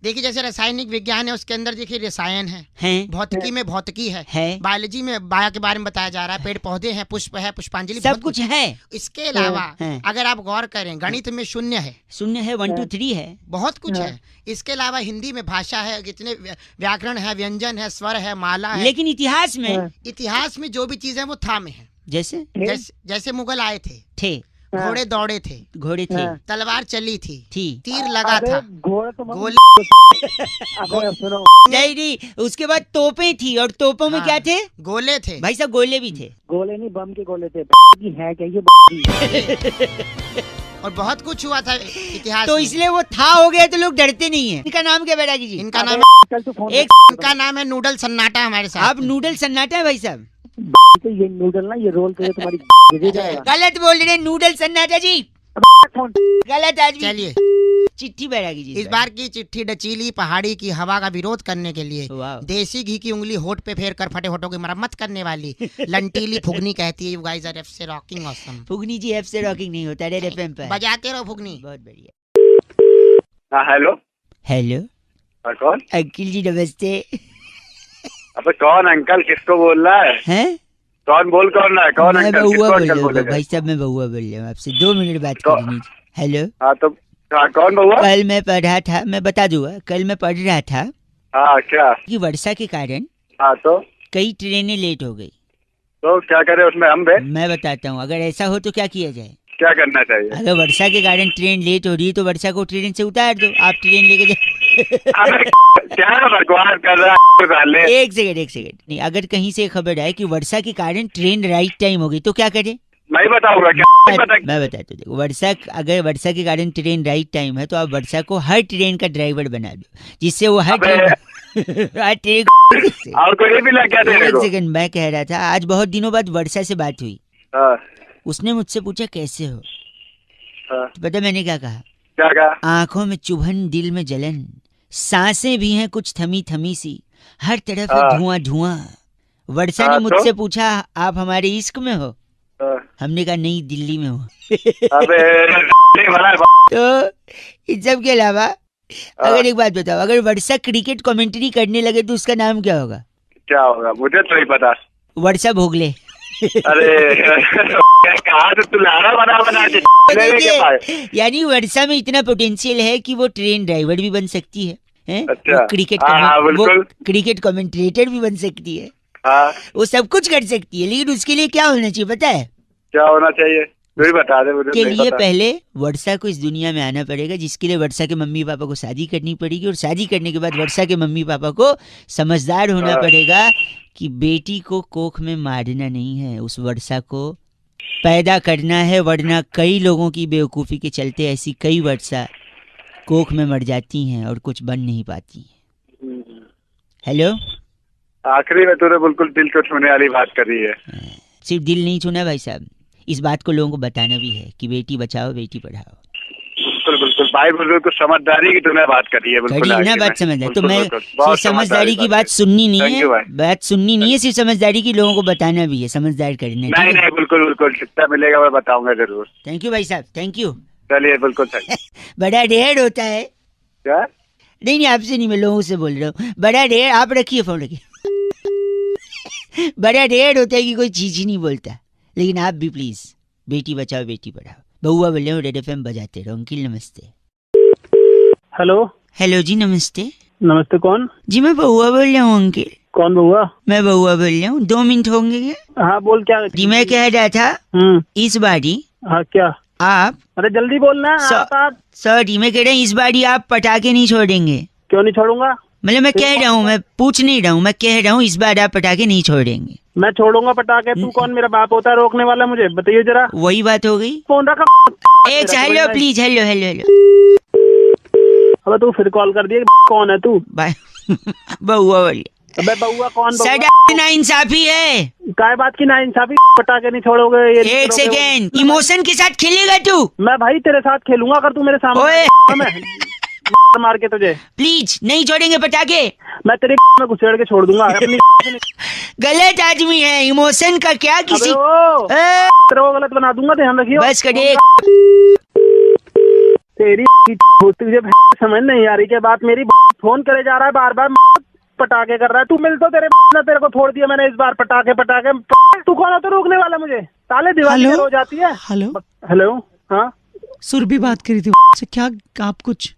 देखिए जैसे रासायनिक विज्ञान है उसके अंदर देखिए रसायन है, भौतिकी में भौतिकी है, बायोलॉजी में बायो के बारे में बताया जा रहा है, पेड़ पौधे हैं, पुष्प है, पुष्पांजलि, सब कुछ है। इसके अलावा अगर आप गौर करें गणित में शून्य है, 1 2 3 है, बहुत कुछ है। इसके अलावा हिंदी में भाषा है, कितने व्याकरण है, व्यंजन है, स्वर है, माला है। लेकिन इतिहास में जो भी चीज है वो था में है। जैसे मुगल आए थे, घोड़े दौड़े थे, तलवार चली थी, तीर लगा था, गोले नहीं, उसके बाद तोपें थी, और तोपों में क्या थे? गोले थे। भाई साहब गोले भी थे। गोले नहीं, बम के गोले थे। है क्या ये? और बहुत कुछ हुआ था इतिहास तो में। इसलिए वो था हो गया तो लोग डरते नहीं है। इनका नाम क्या बैरागी जी? इनका नाम है नूडल सन्नाटा। हमारे साथ आप नूडल सन्नाटा है भाई साहब? तो ये नूडल ना, ये रोल तो तुम्हारी गलत बोल रहे हैं, नूडल सन्नाटा जी गलत आदमी। चलिए चिट्ठी बैरागी जी, इस बार की चिट्ठी डचीली पहाड़ी की हवा का विरोध करने के लिए देसी घी की उंगली होठ पे फेर कर फटे होठों की मरम्मत करने वाली लंटीली फुगनी कहती है, यू गाइस आर एफसे रॉकिंग ऑसम। फुगनी जी एफसे रॉकिंग नहीं होता, रेड एफएम पे बजाते रहो फुगनी। बहुत बढ़िया। हेलो हेलो कौन? अंकिल जी नमस्ते। अबे कौन अंकल? किसको बोल रहा है? हैं? कौन बोल रहा है? कौन मैं अंकल? बउआ किसको बोल अंकल रहा बोले? हूँ भाई साहब, मैं बउआ बोल रहा हूँ आपसे 2 मिनट बात करनी। हेलो। हाँ तो कौन बउआ? कल मैं पढ़ रहा था, मैं बता दूंगा, कल मैं पढ़ रहा था क्या कि वर्षा के कारण तो कई ट्रेनें लेट हो गई। तो क्या करे उसमें हम? मैं बताता हूँ, अगर ऐसा हो तो क्या किया जाए? क्या करना चाहिए? अगर वर्षा के कारण ट्रेन लेट हो रही है तो वर्षा को ट्रेन से उतार दो, आप ट्रेन लेके क्या बकवास कर रहा है? एक सेकंड नहीं, अगर कहीं से खबर आए कि वर्षा के कारण ट्रेन राइट टाइम हो गई तो क्या करे? मैं बताऊंगा क्या? मैं बताता हूँ, देखो अगर वर्षा के कारण ट्रेन राइट टाइम है तो आप वर्षा को हर ट्रेन का ड्राइवर बना दो, जिससे वो हर ट्रेन और कोई भी लग गया। एक सेकंड, मैं कह रहा था आज बहुत दिनों बाद वर्षा से बात हुई। उसने मुझसे पूछा कैसे हो, तो पता मैंने क्या कहा? आंखों में चुभन, दिल में जलन, सांसें भी हैं कुछ थमी थमी सी, हर तरफ धुआं धुआं। वर्षा ने मुझसे पूछा आप हमारे इश्क में हो? हमने कहा नहीं, दिल्ली में हो। तो इन सब के अलावा अगर एक बात बताओ, अगर वर्षा क्रिकेट कमेंट्री करने लगे तो उसका नाम क्या होगा? क्या होगा मुझे तो नहीं पता। वर्षा भोगले। अरे कहा तो तू लारा बना यानी वर्षा में इतना पोटेंशियल है कि वो ट्रेन ड्राइवर भी बन सकती है, अच्छा। वो क्रिकेट कमेंटेटर भी बन सकती है, वो सब कुछ कर सकती है। लेकिन उसके लिए क्या होना चाहिए पता है? क्या होना चाहिए? तू बता दे मुझे। के लिए पहले वर्षा को इस दुनिया में आना पड़ेगा, जिसके लिए वर्षा के मम्मी पापा को शादी करनी पड़ेगी, और शादी करने के बाद वर्षा के मम्मी पापा को समझदार होना पड़ेगा कि बेटी को कोख में मारना नहीं है, उस वर्षा को पैदा करना है, वरना कई लोगों की बेवकूफ़ी के चलते ऐसी कई वर्षा कोख में मर जाती हैं और कुछ बन नहीं पाती। हेलो, आखिरी में तूने बिल्कुल दिल को छूने वाली बात कर रही है। सिर्फ दिल नहीं छूना भाई साहब, इस बात को लोगों को बताना भी है कि बेटी बचाओ बेटी पढ़ाओ। बिल्कुल भाई, बिल्कुल समझदारी की तूने बात करी है। बिल्कुल ना बात समझदारी तो मैं सिर्फ समझदारी की बात सुननी नहीं है, बात सुननी नहीं है, सिर्फ समझदारी की लोगों को बताना भी है, समझदार करना। नहीं बिल्कुल जितना मिलेगा मैं बताऊंगा जरूर। थैंक यू भाई साहब, थैंक यू। चलिए बिल्कुल बड़ा ढेर होता है क्या? नहीं आपसे नहीं, मैं लोगों से बोल रहा हूँ। बड़ा ढेर, आप रखिए फोन रखिए। बड़ा ढेर होता है कि कोई चीज ही नहीं बोलता, लेकिन आप भी प्लीज बेटी बचाओ बेटी पढ़ाओ। बउआ बोल रहे हो, रेड एफएम बजाते रहो। अंकिल नमस्ते। हेलो जी नमस्ते। नमस्ते, कौन? जी मैं बउआ बोल रहा हूँ अंकिल। कौन बउआ? मैं बउआ बोल रहा हूँ, 2 मिनट होंगे क्या? हाँ बोल, क्या? जी मैं कह रहा था इस बारी क्या आप, अरे जल्दी बोलना। सॉरी मैं कह रहा हूँ इस बारी आप पटाखे नहीं छोड़ेंगे। क्यों नहीं छोड़ूंगा? मतलब मैं कह रहा हूँ, मैं पूछ नहीं रहा हूँ, मैं कह रहा हूँ इस बार आप पटाखे नहीं छोड़ेंगे। मैं छोड़ूंगा पटाखे? तू कौन मेरा बाप होता है रोकने वाला? मुझे बताइए जरा। वही बात हो गई। फोन रखा। एक हेलो प्लीज, हेलो। अबे तू फिर कॉल कर दिया। कौन है तू? बउआ बोलिए। अबे बउआ कौन? नाइंसाफी है। काय बात की नाइंसाफी? पटाखे नहीं छोड़ोगे? एक सेकेंड, इमोशन के साथ खेलेगा तू? मैं भाई तेरे साथ खेलूंगा अगर तू मेरे सामने। मार के तुझे। प्लीज नहीं छोड़ेंगे पटाखे। मैं तेरे में घुसेड़ के छोड़ दूंगा अपनी। गलत आदमी है, इमोशन का क्या किसी तेरे को गलत बना दूंगा, ध्यान रखियो। बस करे। तेरी तुझे समझ नहीं आ रही क्या बात मेरी? फोन करे जा रहा है बार बार, पटाखे कर रहा है तू। मिल तो तेरे को छोड़ दिया मैंने इस बार। पटाखे तू कौन है तो रोकने वाला मुझे? ताले दीवार हो जाती है। हेलो हेलो, हाँ सुरभि बात करी थी से। क्या आप कुछ?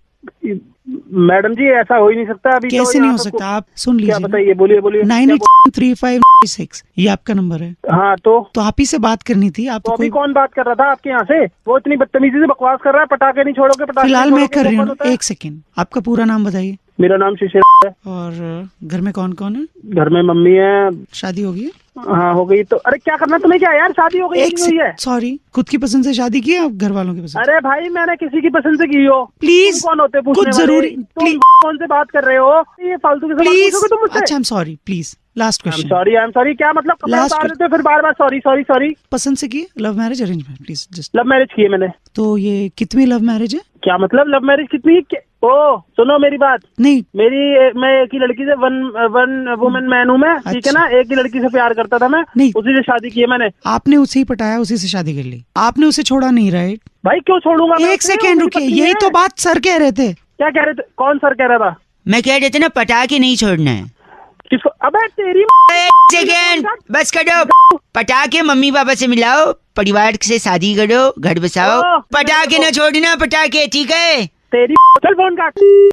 मैडम जी ऐसा हो ही नहीं सकता अभी। कैसे नहीं हो सकता? आप सुन लीजिए। क्या बताइए, बोलिए बोलिए। 983596 ये आपका नंबर है। हाँ तो आप ही से बात करनी थी। आप तो अभी कौन बात कर रहा था आपके यहाँ से? वो इतनी बदतमीजी से बकवास कर रहा है, पटाखे नहीं छोड़ोगे, पटाखे फिलहाल मैं कर रही हूँ। एक सेकेंड, आपका पूरा नाम बताइए। मेरा नाम शिशिर है। और घर में कौन कौन है? घर में मम्मी है। शादी हो गई? हाँ हो गई। तो अरे क्या करना तुम्हें? क्या यार शादी हो गई? एक से सॉरी, खुद की पसंद से शादी की है आप घर वालों की पसंद? अरे भाई मैंने किसी की पसंद से की हो। प्लीज कौन होते पूछने कुछ वाले? जरूरी तुम कौन से बात कर रहे हो? ये फालतू के सवाल पूछोगे तुम मुझसे? अच्छा, I am sorry, please last question. Sorry, I am sorry. क्या मतलब कपड़े उतार देते हो फिर बार बार सॉरी सॉरी सॉरी? पसंद से की? Love marriage arrange marriage? Please just. Love marriage की है मैंने। तो ये कितनी लव मैरिज है? क्या मतलब लव मैरिज कितनी? ओ सुनो मेरी बात। नहीं मैं एक ही लड़की से वन वुमेन मैन हूँ मैं, ठीक है ना? एक ही लड़की से प्यार करता था मैं, नहीं। उसी से शादी की है मैंने। आपने उसे ही पटाया, उसी से शादी कर ली, आपने उसे छोड़ा नहीं, राइट? भाई क्यों छोड़ूंगा मैं? एक सेकेंड रुकिए, यही तो बात सर कह रहे थे। क्या कह रहे थे? कौन सर कह रहा था? मैं कह रहे थे ना पटाखे नहीं छोड़ना है। किसको? अबे तेरी एक सेकेंड बस करो। पटाखे मम्मी पापा से मिलाओ, परिवार से शादी करो, घर बसाओ। पटाखे ना छोड़ना, पटाखे, ठीक है? तेरी चल फोन काट।